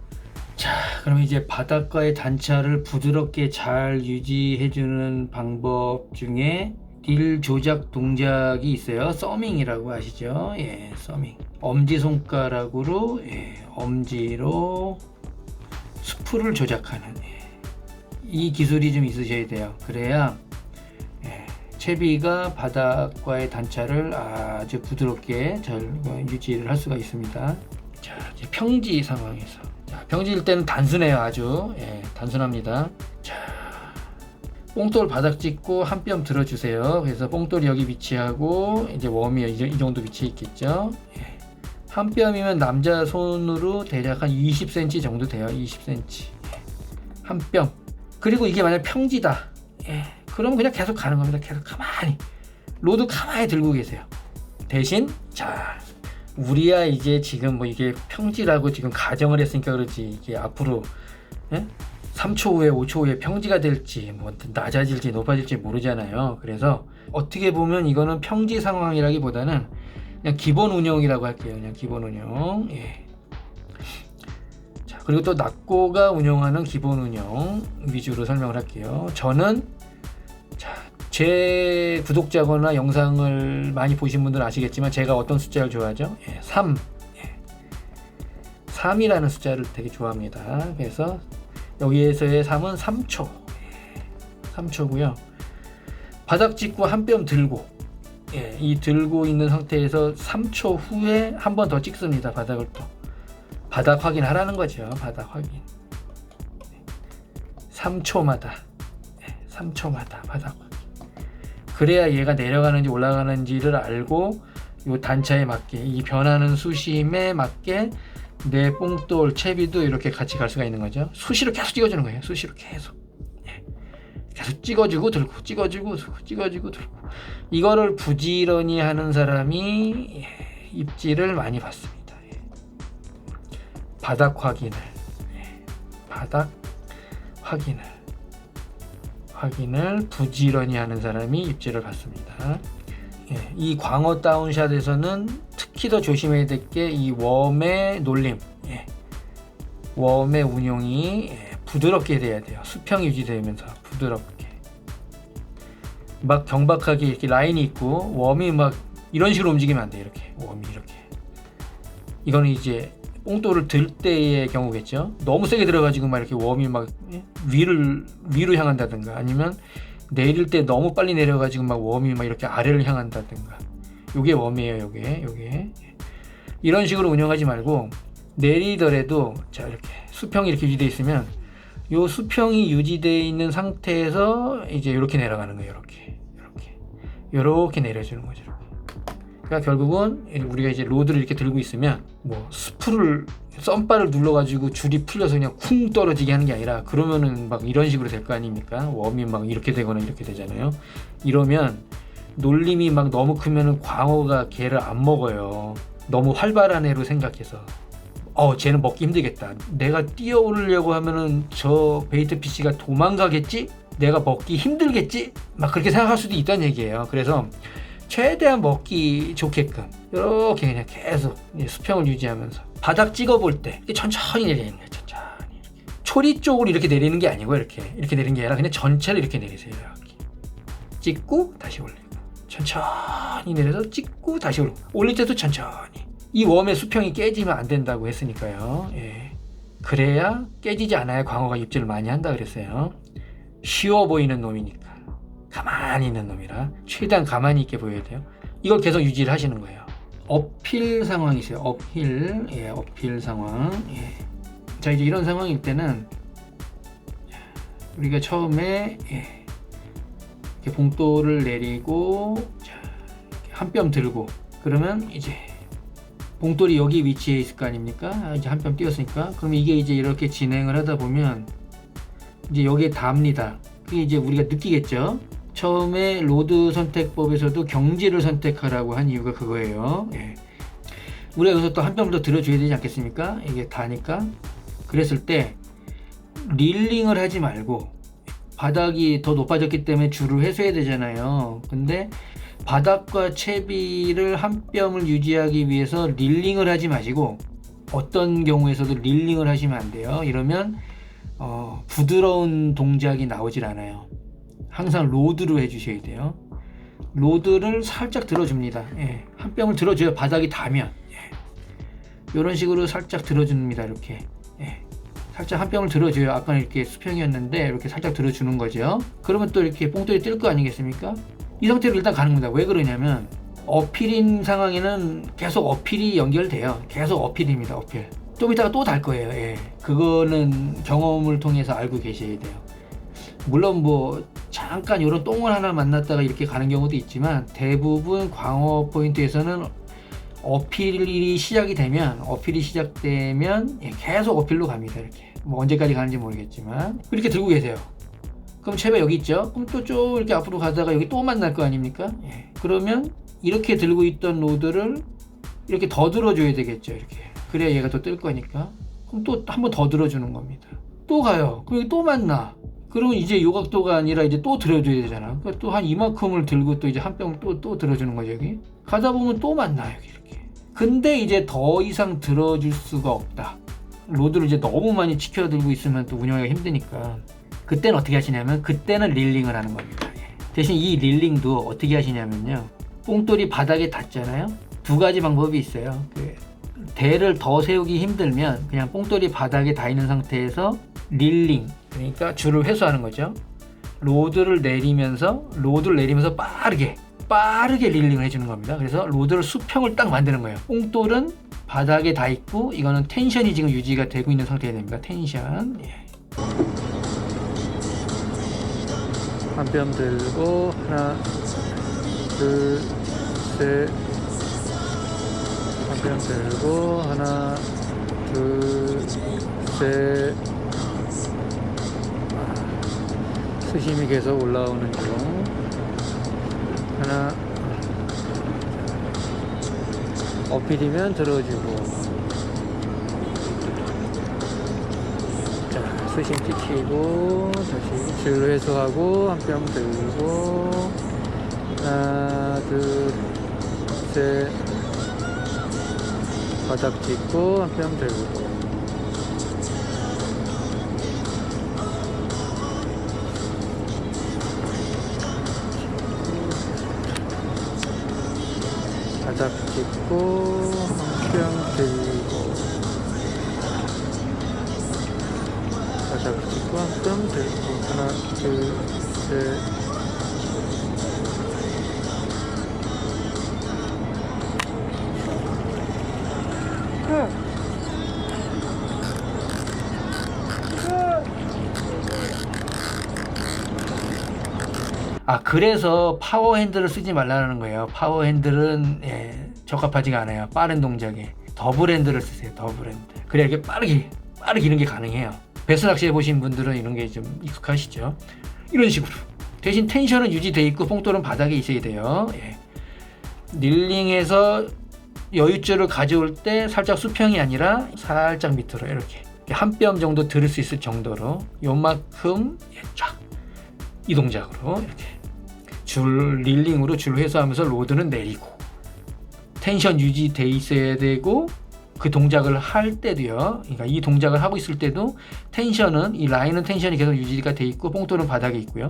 자, 그럼 이제 바닥과의 단차를 부드럽게 잘 유지해주는 방법 중에 딜 조작 동작이 있어요. 서밍이라고 아시죠? 서밍. 엄지손가락으로 엄지로 스프를 조작하는 이 기술이 좀 있으셔야 돼요. 그래야 채비가 바닥과의 단차를 아주 부드럽게 잘 유지를 할 수가 있습니다. 자, 이제 평지 상황에서. 자, 평지일 때는 단순해요. 아주 단순합니다. 자, 뽕돌 바닥 찍고 한 뼘 들어주세요. 그래서 뽕돌이 여기 위치하고 이제 웜이 이 정도 위치에 있겠죠. 예. 한 뼘이면 남자 손으로 대략 한 20cm 정도 돼요. 20cm. 한 뼘. 그리고 이게 만약 평지다. 예. 그럼 그냥 계속 가는 겁니다. 계속 가만히. 로드 가만히 들고 계세요. 대신 자, 우리야 이제 지금 뭐 이게 평지라고 지금 가정을 했으니까 그렇지, 이게 앞으로 3초 후에 5초 후에 평지가 될지 뭐 낮아질지 높아질지 모르잖아요. 그래서 어떻게 보면 이거는 평지 상황이라기보다는 그냥 기본 운영이라고 할게요. 그냥 기본 운영. 예. 자, 그리고 또 낙고가 운영하는 기본 운영 위주로 설명을 할게요. 저는 제 구독자거나 영상을 많이 보신 분들은 아시겠지만 제가 어떤 숫자를 좋아하죠? 3. 3이라는 숫자를 되게 좋아합니다. 그래서 여기에서의 3은 3초. 3초고요. 바닥 짚고 한 뼘 들고, 이 들고 있는 상태에서 3초 후에 한 번 더 찍습니다. 바닥을 또. 바닥 확인하라는 거죠. 바닥 확인. 3초마다. 3초마다 바닥 확인. 그래야 얘가 내려가는지 올라가는지를 알고 이 단차에 맞게, 이 변하는 수심에 맞게 내 뽕돌 채비도 이렇게 같이 갈 수가 있는 거죠. 수시로 계속 찍어주는 거예요. 수시로 계속. 계속 찍어주고 들고, 찍어주고 들고, 찍어주고 들고. 이거를 부지런히 하는 사람이 입질을 많이 받습니다. 바닥 확인을 부지런히 하는 사람이 입질을 받습니다. 이 광어 다운샷에서는 특히 더 조심해야 될 게 이 웜의 놀림, 웜의 운용이 부드럽게 돼야 돼요. 수평 유지되면서 부드럽게. 막 경박하게 이렇게 라인이 있고 웜이 막 이런 식으로 움직이면 안 돼요. 이렇게 웜이 이렇게. 이거는 이제 뽕돌을 들 때의 경우겠죠. 너무 세게 들어가지고 막 이렇게 웜이 막 위로 향한다든가, 아니면 내릴 때 너무 빨리 내려가지고 막 웜이 막 이렇게 아래를 향한다든가. 요게 웜이에요. 요게 이런 식으로 운영하지 말고, 내리더라도 자, 이렇게 수평이 이렇게 유지되어 있으면 요 수평이 유지되어 있는 상태에서 이제 이렇게 내려가는 거예요. 이렇게 내려주는 거죠. 그러니까 결국은 우리가 이제 로드를 이렇게 들고 있으면 뭐 스프를, 썸바를 눌러가지고 줄이 풀려서 그냥 쿵 떨어지게 하는 게 아니라, 그러면은 막 이런 식으로 될 거 아닙니까? 웜이 막 이렇게 되거나 이렇게 되잖아요. 이러면 놀림이 막 너무 크면은 광어가 걔를 안 먹어요. 너무 활발한 애로 생각해서 쟤는 먹기 힘들겠다, 내가 뛰어오르려고 하면은 저 베이트 피시가 도망가겠지? 내가 먹기 힘들겠지? 막 그렇게 생각할 수도 있다는 얘기예요. 그래서 최대한 먹기 좋게끔 이렇게 그냥 계속 수평을 유지하면서 바닥 찍어볼 때 천천히 내리는 거예요. 천천히 이렇게. 초리 쪽으로 이렇게 내리는 게 아니고 이렇게 내리는 게 아니라 그냥 전체를 이렇게 내리세요. 이렇게 찍고 다시 올리고, 천천히 내려서 찍고 다시 올리고, 올릴 때도 천천히. 이 웜의 수평이 깨지면 안 된다고 했으니까요. 그래야, 깨지지 않아야 광어가 입질을 많이 한다 그랬어요. 쉬워 보이는 놈이니까, 가만히 있는 놈이라 최대한 가만히 있게 보여야 돼요. 이걸 계속 유지를 하시는 거예요. 어필 상황이세요. 어필 상황. 자, 이제 이런 상황일 때는 우리가 처음에 이렇게 봉돌을 내리고 한 뼘 들고, 그러면 이제 봉돌이 여기 위치에 있을 거 아닙니까? 이제 한 뼘 띄었으니까. 그럼 이게 이제 이렇게 진행을 하다 보면 이제 여기에 닿습니다. 그게 이제 우리가 느끼겠죠. 처음에 로드 선택법에서도 경지를 선택하라고 한 이유가 그거예요. 우리가 여기서 또 한 뼘 더 들어줘야 되지 않겠습니까? 이게 닿으니까. 그랬을 때 릴링을 하지 말고, 바닥이 더 높아졌기 때문에 줄을 회수해야 되잖아요. 근데 바닥과 채비를 한 뼘을 유지하기 위해서 릴링을 하지 마시고, 어떤 경우에서도 릴링을 하시면 안 돼요. 이러면 부드러운 동작이 나오질 않아요. 항상 로드로 해주셔야 돼요. 로드를 살짝 들어줍니다. 한 뼘을 들어줘야 바닥이 닿으면, 이런 식으로 살짝 들어줍니다. 이렇게 살짝 한 뼘을 들어줘요. 아까 이렇게 수평이었는데 이렇게 살짝 들어주는 거죠. 그러면 또 이렇게 뽕돌이 뜰 거 아니겠습니까? 이 상태로 일단 가는 겁니다. 왜 그러냐면 어필인 상황에는 계속 어필이 연결돼요. 계속 어필입니다. 어필. 좀 이따가 또 달 거예요. 그거는 경험을 통해서 알고 계셔야 돼요. 물론 뭐 잠깐 이런 똥을 하나 만났다가 이렇게 가는 경우도 있지만 대부분 광어 포인트에서는 어필이 시작되면 계속 어필로 갑니다. 이렇게 뭐 언제까지 가는지 모르겠지만 이렇게 들고 계세요. 그럼 채가 여기 있죠. 그럼 또 좀 이렇게 앞으로 가다가 여기 또 만날 거 아닙니까? 그러면 이렇게 들고 있던 로드를 이렇게 더 들어줘야 되겠죠. 이렇게 그래야 얘가 더 뜰 거니까. 그럼 또 한 번 더 들어주는 겁니다. 또 가요. 그럼 여기 또 만나. 그러면 이제 요 각도가 아니라 이제 또 들어줘야 되잖아. 그러니까 또 한 이만큼을 들고 또 이제 한 병 또 들어주는 거죠. 여기 가다 보면 또 만나 여기 이렇게. 근데 이제 더 이상 들어줄 수가 없다. 로드를 이제 너무 많이 치켜 들고 있으면 또 운영하기가 힘드니까 그때는 어떻게 하시냐면 그때는 릴링을 하는 겁니다. 대신 이 릴링도 어떻게 하시냐면요, 뽕돌이 바닥에 닿잖아요. 두 가지 방법이 있어요. 대를 더 세우기 힘들면 그냥 뽕돌이 바닥에 닿아 있는 상태에서 릴링, 그러니까 줄을 회수하는 거죠. 로드를 내리면서 빠르게 릴링을 해주는 겁니다. 그래서 로드를 수평을 딱 만드는 거예요. 뽕돌은 바닥에 닿아 있고 이거는 텐션이 지금 유지가 되고 있는 상태가 됩니다. 텐션. 한 뼘 들고 하나, 둘, 셋. 한 뼘 들고 하나, 둘, 셋. 수심이 계속 올라오는 중. 하나, 어필이면 들어주고, 자, 수심 지키고 다시 줄 회수하고 한 뼘 들고 하나, 둘, 셋. 바닥 짚고 한 뼘 들고. 바닥 짚고 한 뼘 들고. 바닥 짚고 한 뼘 들고. 하나, 둘, 셋. 그래서 파워 핸들을 쓰지 말라는 거예요. 파워 핸들은 적합하지가 않아요. 빠른 동작에 더블 핸들을 쓰세요. 더블 핸들. 그래야 이렇게 빠르게 이런 게 가능해요. 배스 낚시 해보신 분들은 이런 게 좀 익숙하시죠. 이런 식으로. 대신 텐션은 유지돼 있고 뽕돌은 바닥에 있어야 돼요. 릴링에서 여유줄을 가져올 때 살짝 수평이 아니라 살짝 밑으로 이렇게 한 뼘 정도 들을 수 있을 정도로 요만큼 쫙 이 동작으로 이렇게 릴링으로 줄 회수하면서 로드는 내리고 텐션 유지돼 있어야 되고, 그 동작을 할 때도요, 그러니까 이 동작을 하고 있을 때도 이 라인은 텐션이 계속 유지가 돼 있고 뽕돌은 바닥에 있고요.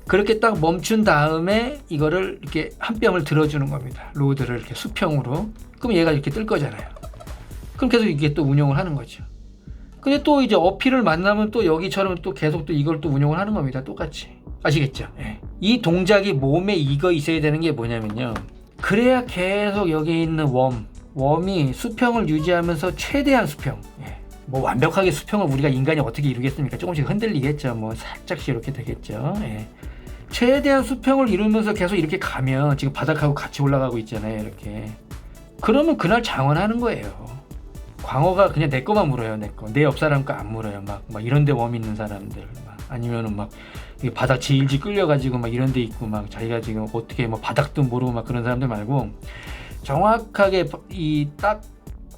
그렇게 딱 멈춘 다음에 이거를 이렇게 한 뼘을 들어주는 겁니다. 로드를 이렇게 수평으로. 그럼 얘가 이렇게 뜰 거잖아요. 그럼 계속 이게 또 운용을 하는 거죠. 근데 또 이제 어필을 만나면 또 여기처럼 또 계속 또 이걸 또 운용을 하는 겁니다. 똑같이. 아시겠죠? 이 동작이 몸에 익어 있어야 되는 게 뭐냐면요, 그래야 계속 여기 있는 웜이 수평을 유지하면서 최대한 수평. 뭐 완벽하게 수평을 우리가 인간이 어떻게 이루겠습니까? 조금씩 흔들리겠죠. 뭐 살짝씩 이렇게 되겠죠. 최대한 수평을 이루면서 계속 이렇게 가면 지금 바닥하고 같이 올라가고 있잖아요. 이렇게. 그러면 그날 장원하는 거예요. 광어가 그냥 내 거만 물어요. 내 옆 사람 거 안 물어요. 막 이런 데 웜 있는 사람들, 아니면은 막 바닥 질질 끌려가지고 막 이런 데 있고 막 자기가 지금 어떻게 뭐 바닥도 모르고 막 그런 사람들 말고, 정확하게 딱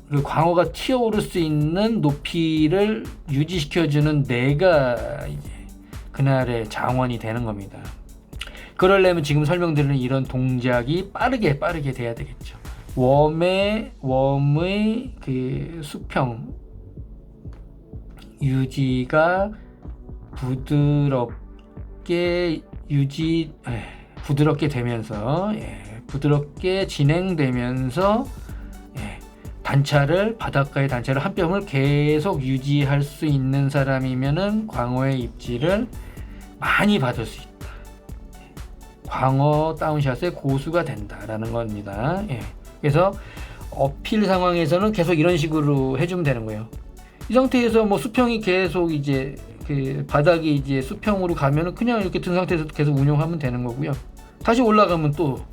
그 광어가 튀어오를 수 있는 높이를 유지시켜주는 내가 이제 그날의 장원이 되는 겁니다. 그러려면 지금 설명드리는 이런 동작이 빠르게 돼야 되겠죠. 웜의 그 수평 유지가 부드럽게 되면서 부드럽게 진행되면서 바닷가의 단차를 한 뼘을 계속 유지할 수 있는 사람이면은 광어의 입질을 많이 받을 수 있다. 광어 다운샷의 고수가 된다라는 겁니다. 그래서 어필 상황에서는 계속 이런 식으로 해주면 되는 거예요. 이 상태에서 뭐 수평이 계속 이제 그 바닥이 이제 수평으로 가면은 그냥 이렇게 든 상태에서 계속 운용하면 되는 거고요. 다시 올라가면 또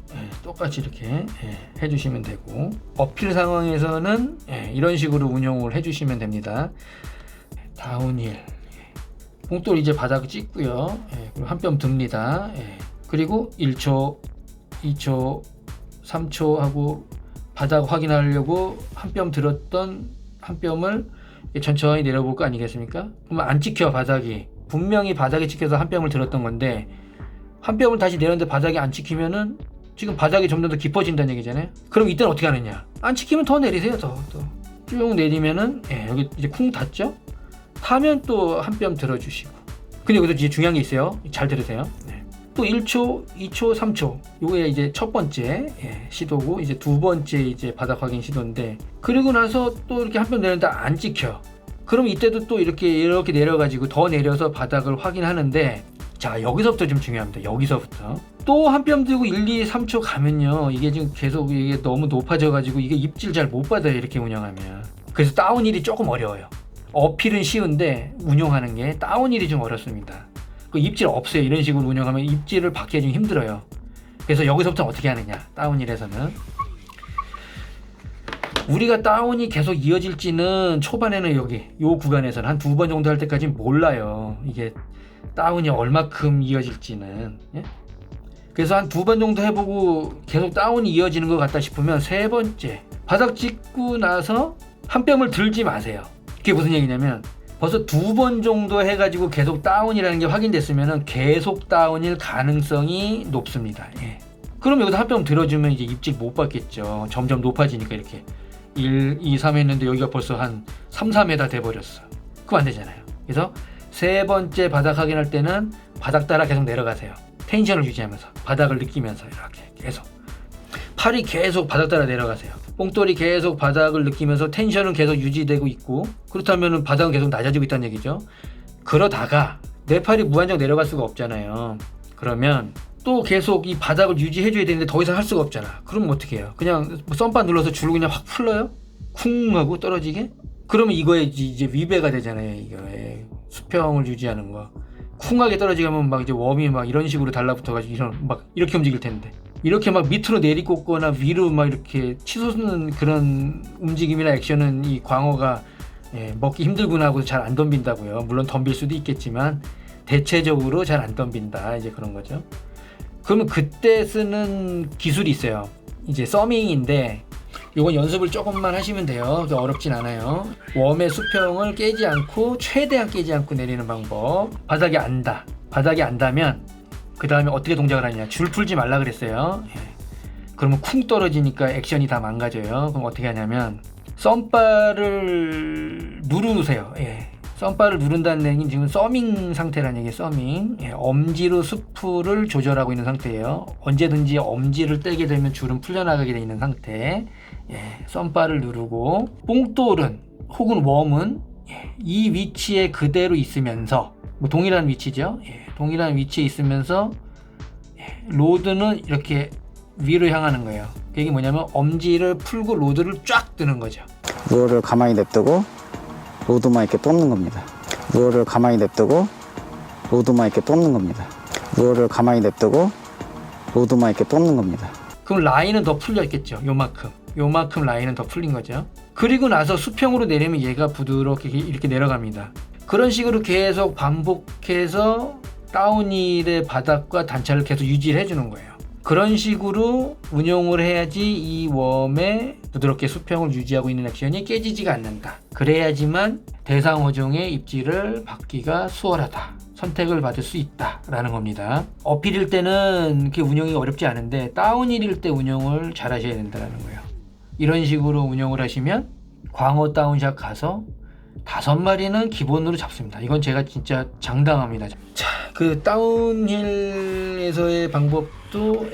똑같이 이렇게 해주시면 되고, 어필 상황에서는 이런 식으로 운용을 해주시면 됩니다. 다운힐, 봉돌 이제 바닥을 찍고요. 그리고 한 뼘 듭니다. 그리고 1초, 2초, 3초 하고 바닥 확인하려고 한 뼘 들었던 한 뼘을 천천히 내려볼 거 아니겠습니까? 그러면 안 찍혀, 바닥이. 분명히 바닥에 찍혀서 한 뼘을 들었던 건데 한 뼘을 다시 내렸는데 바닥이 안 찍히면은 지금 바닥이 점점 더 깊어진다는 얘기잖아요. 그럼 이때는 어떻게 하느냐? 안 찍히면 더 내리세요. 더 쭉 내리면은 여기 이제 쿵 닿죠? 타면 또 한 뼘 들어주시고. 근데 여기서 이제 중요한 게 있어요. 잘 들으세요. 또 1초, 2초, 3초. 요게 이제 첫 번째 시도고, 이제 두 번째 이제 바닥 확인 시도인데, 그리고 나서 또 이렇게 한 뼘 내렸는데 안 찍혀. 그럼 이때도 또 이렇게 내려가지고 더 내려서 바닥을 확인하는데, 자, 여기서부터 좀 중요합니다. 여기서부터 또 한 뼘 들고 1, 2, 3초 가면요, 이게 지금 계속 이게 너무 높아져가지고 이게 입질 잘 못 받아요, 이렇게 운영하면. 그래서 다운힐이 조금 어려워요. 어필은 쉬운데 운용하는 게 다운힐이 좀 어렵습니다. 그 입질 없어요. 이런 식으로 운영하면 입질을 받기가 좀 힘들어요. 그래서 여기서부터 어떻게 하느냐, 다운힐에서는 우리가 다운이 계속 이어질지는 초반에는 여기 요 구간에서는 한 2번 정도 할 때까지는 몰라요. 이게 다운이 얼마큼 이어질지는. 그래서 한 2번 정도 해보고 계속 다운이 이어지는 것 같다 싶으면 세 번째 바닥 찍고 나서 한 뼘을 들지 마세요. 그게 무슨 얘기냐면, 벌써 2번 정도 해가지고 계속 다운이라는 게 확인됐으면 계속 다운일 가능성이 높습니다. 그럼 여기서 한 뼘 들어주면 이제 입질 못 받겠죠. 점점 높아지니까 이렇게 1, 2, 3 했는데 여기가 벌써 한 3, 4m 돼버렸어. 그럼 안 되잖아요. 그래서 세 번째 바닥 확인할 때는 바닥 따라 계속 내려가세요. 텐션을 유지하면서 바닥을 느끼면서 이렇게 계속 팔이 계속 바닥 따라 내려가세요. 뽕돌이 계속 바닥을 느끼면서 텐션은 계속 유지되고 있고, 그렇다면 바닥은 계속 낮아지고 있다는 얘기죠. 그러다가 내 팔이 무한정 내려갈 수가 없잖아요. 그러면 또 계속 이 바닥을 유지해줘야 되는데 더 이상 할 수가 없잖아. 그러면 어떻게 해요? 그냥 썸바 눌러서 줄을 그냥 확 풀러요? 쿵 하고 떨어지게? 그러면 이거에 이제 위배가 되잖아요. 이거에 수평을 유지하는 거. 쿵하게 떨어지면 막 이제 웜이 막 이런 식으로 달라붙어가지고 이렇게 움직일 텐데, 이렇게 막 밑으로 내리꽂거나 위로 막 이렇게 치솟는 그런 움직임이나 액션은 이 광어가 먹기 힘들구나 하고 잘 안 덤빈다고요. 물론 덤빌 수도 있겠지만 대체적으로 잘 안 덤빈다, 이제 그런 거죠. 그러면 그때 쓰는 기술이 있어요. 이제 서밍인데 이건 연습을 조금만 하시면 돼요. 어렵진 않아요. 웜의 수평을 깨지 않고, 최대한 깨지 않고 내리는 방법. 바닥이 안다. 바닥이 안다면 그 다음에 어떻게 동작을 하냐. 줄 풀지 말라 그랬어요. 그러면 쿵 떨어지니까 액션이 다 망가져요. 그럼 어떻게 하냐면 썸바를 누르세요. 썸바를 누른다는 얘기는 지금 서밍 상태라는 얘기예요. 서밍. 엄지로 스프를 조절하고 있는 상태예요. 언제든지 엄지를 떼게 되면 줄은 풀려나가게 되어 있는 상태. 썸바를 누르고, 뽕돌은 혹은 웜은 이 위치에 그대로 있으면서, 뭐 동일한 위치죠. 동일한 위치에 있으면서 로드는 이렇게 위로 향하는 거예요. 그게 뭐냐면 엄지를 풀고 로드를 쫙 뜨는 거죠. 루어를 가만히 냅두고 로드만 이렇게 뽑는 겁니다. 루어를 가만히 냅두고 로드만 이렇게 뽑는 겁니다. 루어를 가만히 냅두고 로드만 이렇게 뽑는 겁니다. 그럼 라인은 더 풀려 있겠죠. 요만큼 라인은 더 풀린 거죠. 그리고 나서 수평으로 내리면 얘가 부드럽게 이렇게 내려갑니다. 그런 식으로 계속 반복해서 다운힐의 바닥과 단차를 계속 유지를 해주는 거예요. 그런 식으로 운용을 해야지 이 웜에 부드럽게 수평을 유지하고 있는 액션이 깨지지가 않는다. 그래야지만 대상어종의 입질을 받기가 수월하다. 선택을 받을 수 있다라는 겁니다. 어필일 때는 그렇게 운용이 어렵지 않은데 다운힐일 때 운용을 잘 하셔야 된다는 거예요. 이런 식으로 운용을 하시면 광어 다운샷 가서 5마리는 기본으로 잡습니다. 이건 제가 진짜 장담합니다. 자, 그 다운힐에서의 방법도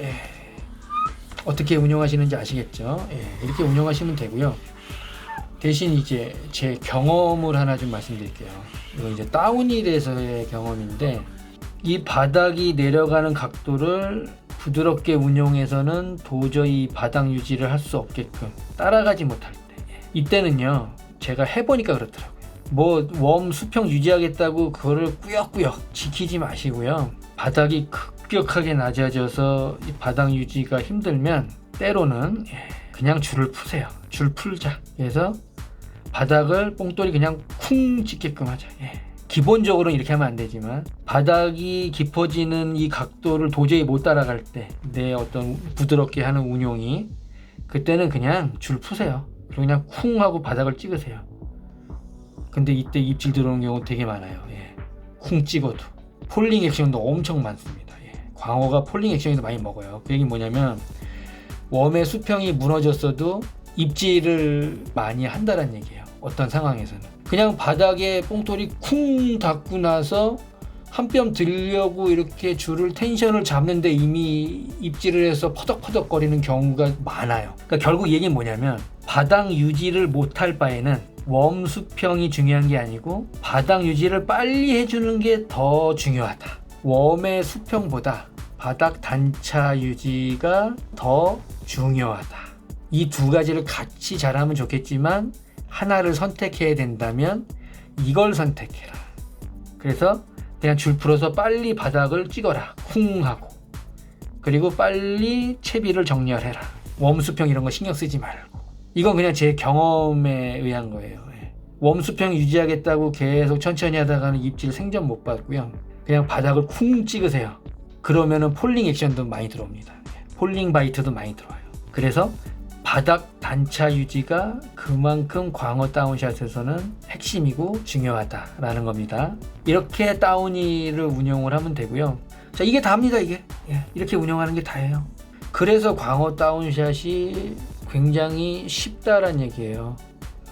어떻게 운영하시는지 아시겠죠? 이렇게 운영하시면 되고요. 대신 이제 제 경험을 하나 좀 말씀드릴게요. 이건 이제 다운힐에서의 경험인데, 이 바닥이 내려가는 각도를 부드럽게 운용해서는 도저히 바닥 유지를 할 수 없게끔 따라가지 못할 때, 이때는요 제가 해보니까 그렇더라고요. 뭐 웜 수평 유지하겠다고 그거를 꾸역꾸역 지키지 마시고요. 바닥이 급격하게 낮아져서 이 바닥 유지가 힘들면 때로는 그냥 줄을 푸세요. 줄 풀자. 그래서 바닥을 뽕돌이 그냥 쿵 찍게끔 하자. 기본적으로는 이렇게 하면 안 되지만 바닥이 깊어지는 이 각도를 도저히 못 따라갈 때 내 어떤 부드럽게 하는 운용이 그때는 그냥 줄 푸세요. 그리고 그냥 쿵 하고 바닥을 찍으세요. 근데 이때 입질 들어오는 경우 되게 많아요. 쿵 찍어도 폴링 액션도 엄청 많습니다. 광어가 폴링 액션에도 많이 먹어요. 그 얘기는 뭐냐면 웜의 수평이 무너졌어도 입질을 많이 한다는 얘기예요. 어떤 상황에서는 그냥 바닥에 뽕돌이 쿵 닿고 나서 한 뼘 들려고 이렇게 줄을 텐션을 잡는데 이미 입질을 해서 퍼덕퍼덕 거리는 경우가 많아요. 그러니까 결국 얘기는 뭐냐면 바닥 유지를 못할 바에는 웜 수평이 중요한 게 아니고 바닥 유지를 빨리 해주는 게 더 중요하다. 웜의 수평보다 바닥 단차 유지가 더 중요하다. 이 두 가지를 같이 잘하면 좋겠지만 하나를 선택해야 된다면 이걸 선택해라. 그래서 그냥 줄 풀어서 빨리 바닥을 찍어라. 쿵 하고. 그리고 빨리 채비를 정렬해라. 웜 수평 이런 거 신경 쓰지 말고. 이건 그냥 제 경험에 의한 거예요. 웜 수평 유지하겠다고 계속 천천히 하다가는 입질 생전 못 받고요. 그냥 바닥을 쿵 찍으세요. 그러면은 폴링 액션도 많이 들어옵니다. 폴링 바이트도 많이 들어와요. 그래서 바닥 단차 유지가 그만큼 광어 다운샷에서는 핵심이고 중요하다라는 겁니다. 이렇게 다운이를 운용을 하면 되고요. 자, 이게 다입니다. 이게 이렇게 운영하는 게 다예요. 그래서 광어 다운샷이 굉장히 쉽다란 얘기예요.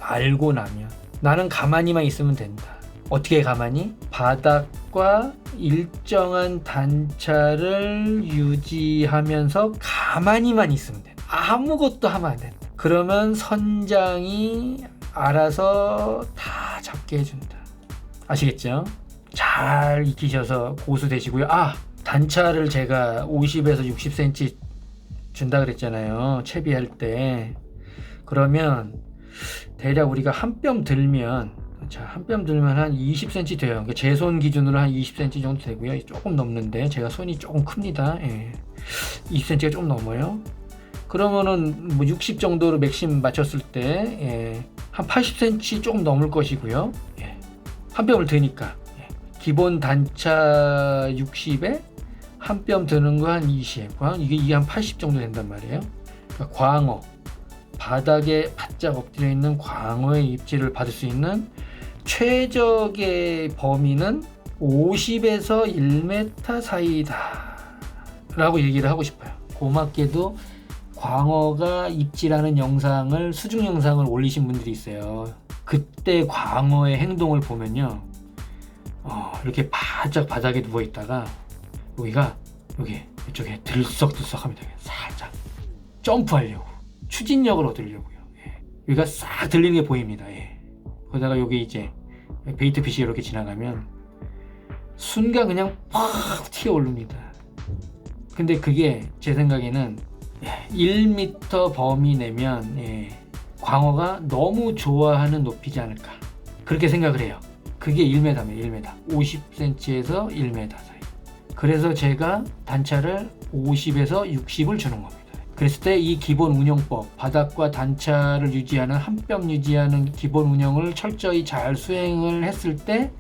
알고 나면 나는 가만히만 있으면 된다. 어떻게 가만히? 바닥과 일정한 단차를 유지하면서 가만히만 있으면 된다. 아무것도 하면 안 된다. 그러면 선장이 알아서 다 잡게 해준다. 아시겠죠? 잘 익히셔서 고수 되시고요. 단차를 제가 50에서 60cm 준다 그랬잖아요. 채비할 때. 그러면 대략 우리가 한 뼘 들면 한 뼘 들면 한 20cm 돼요. 그러니까 제 손 기준으로 한 20cm 정도 되고요. 조금 넘는데 제가 손이 조금 큽니다. 20cm가 조금 넘어요. 그러면은 뭐 60 정도로 맥심 맞췄을 때 한 80cm 조금 넘을 것이고요. 한 뼘을 드니까 기본 단차 60에 한 뼘 드는 거 한 20. 이게 한 80 정도 된단 말이에요. 그러니까 광어 바닥에 바짝 엎드려 있는 광어의 입질을 받을 수 있는 최적의 범위는 50에서 1m 사이다 라고 얘기를 하고 싶어요. 고맙게도 광어가 입질하는 영상을 수중 영상을 올리신 분들이 있어요. 그때 광어의 행동을 보면요, 이렇게 바짝 바닥에 누워 있다가 여기 이쪽에 들썩들썩합니다. 살짝 점프하려고 추진력을 얻으려고요. 여기가 싹 들리는 게 보입니다. 거기다가 여기 이제 베이트 핏이 이렇게 지나가면 순간 그냥 팍 튀어 오릅니다. 근데 그게 제 생각에는 1m 범위 내면 광어가 너무 좋아하는 높이지 않을까 그렇게 생각을 해요. 그게 1m입니다. 1m 50cm에서 1m 사이. 그래서 제가 단차를 50에서 60을 주는 겁니다. 그랬을 때 이 기본 운영법, 바닥과 단차를 유지하는 한 뼘 유지하는 기본 운영을 철저히 잘 수행을 했을 때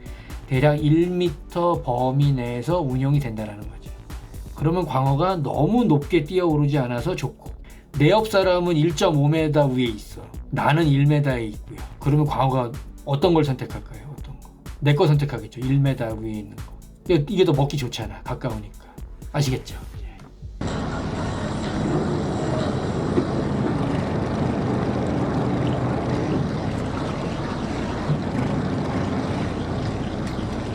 대략 1m 범위 내에서 운영이 된다는 거죠. 그러면 광어가 너무 높게 뛰어오르지 않아서 좋고, 내 옆 사람은 1.5m 위에 있어. 나는 1m에 있고요. 그러면 광어가 어떤 걸 선택할까요? 어떤 거? 내 거 선택하겠죠. 1m 위에 있는 거. 이게 더 먹기 좋잖아. 가까우니까. 아시겠죠?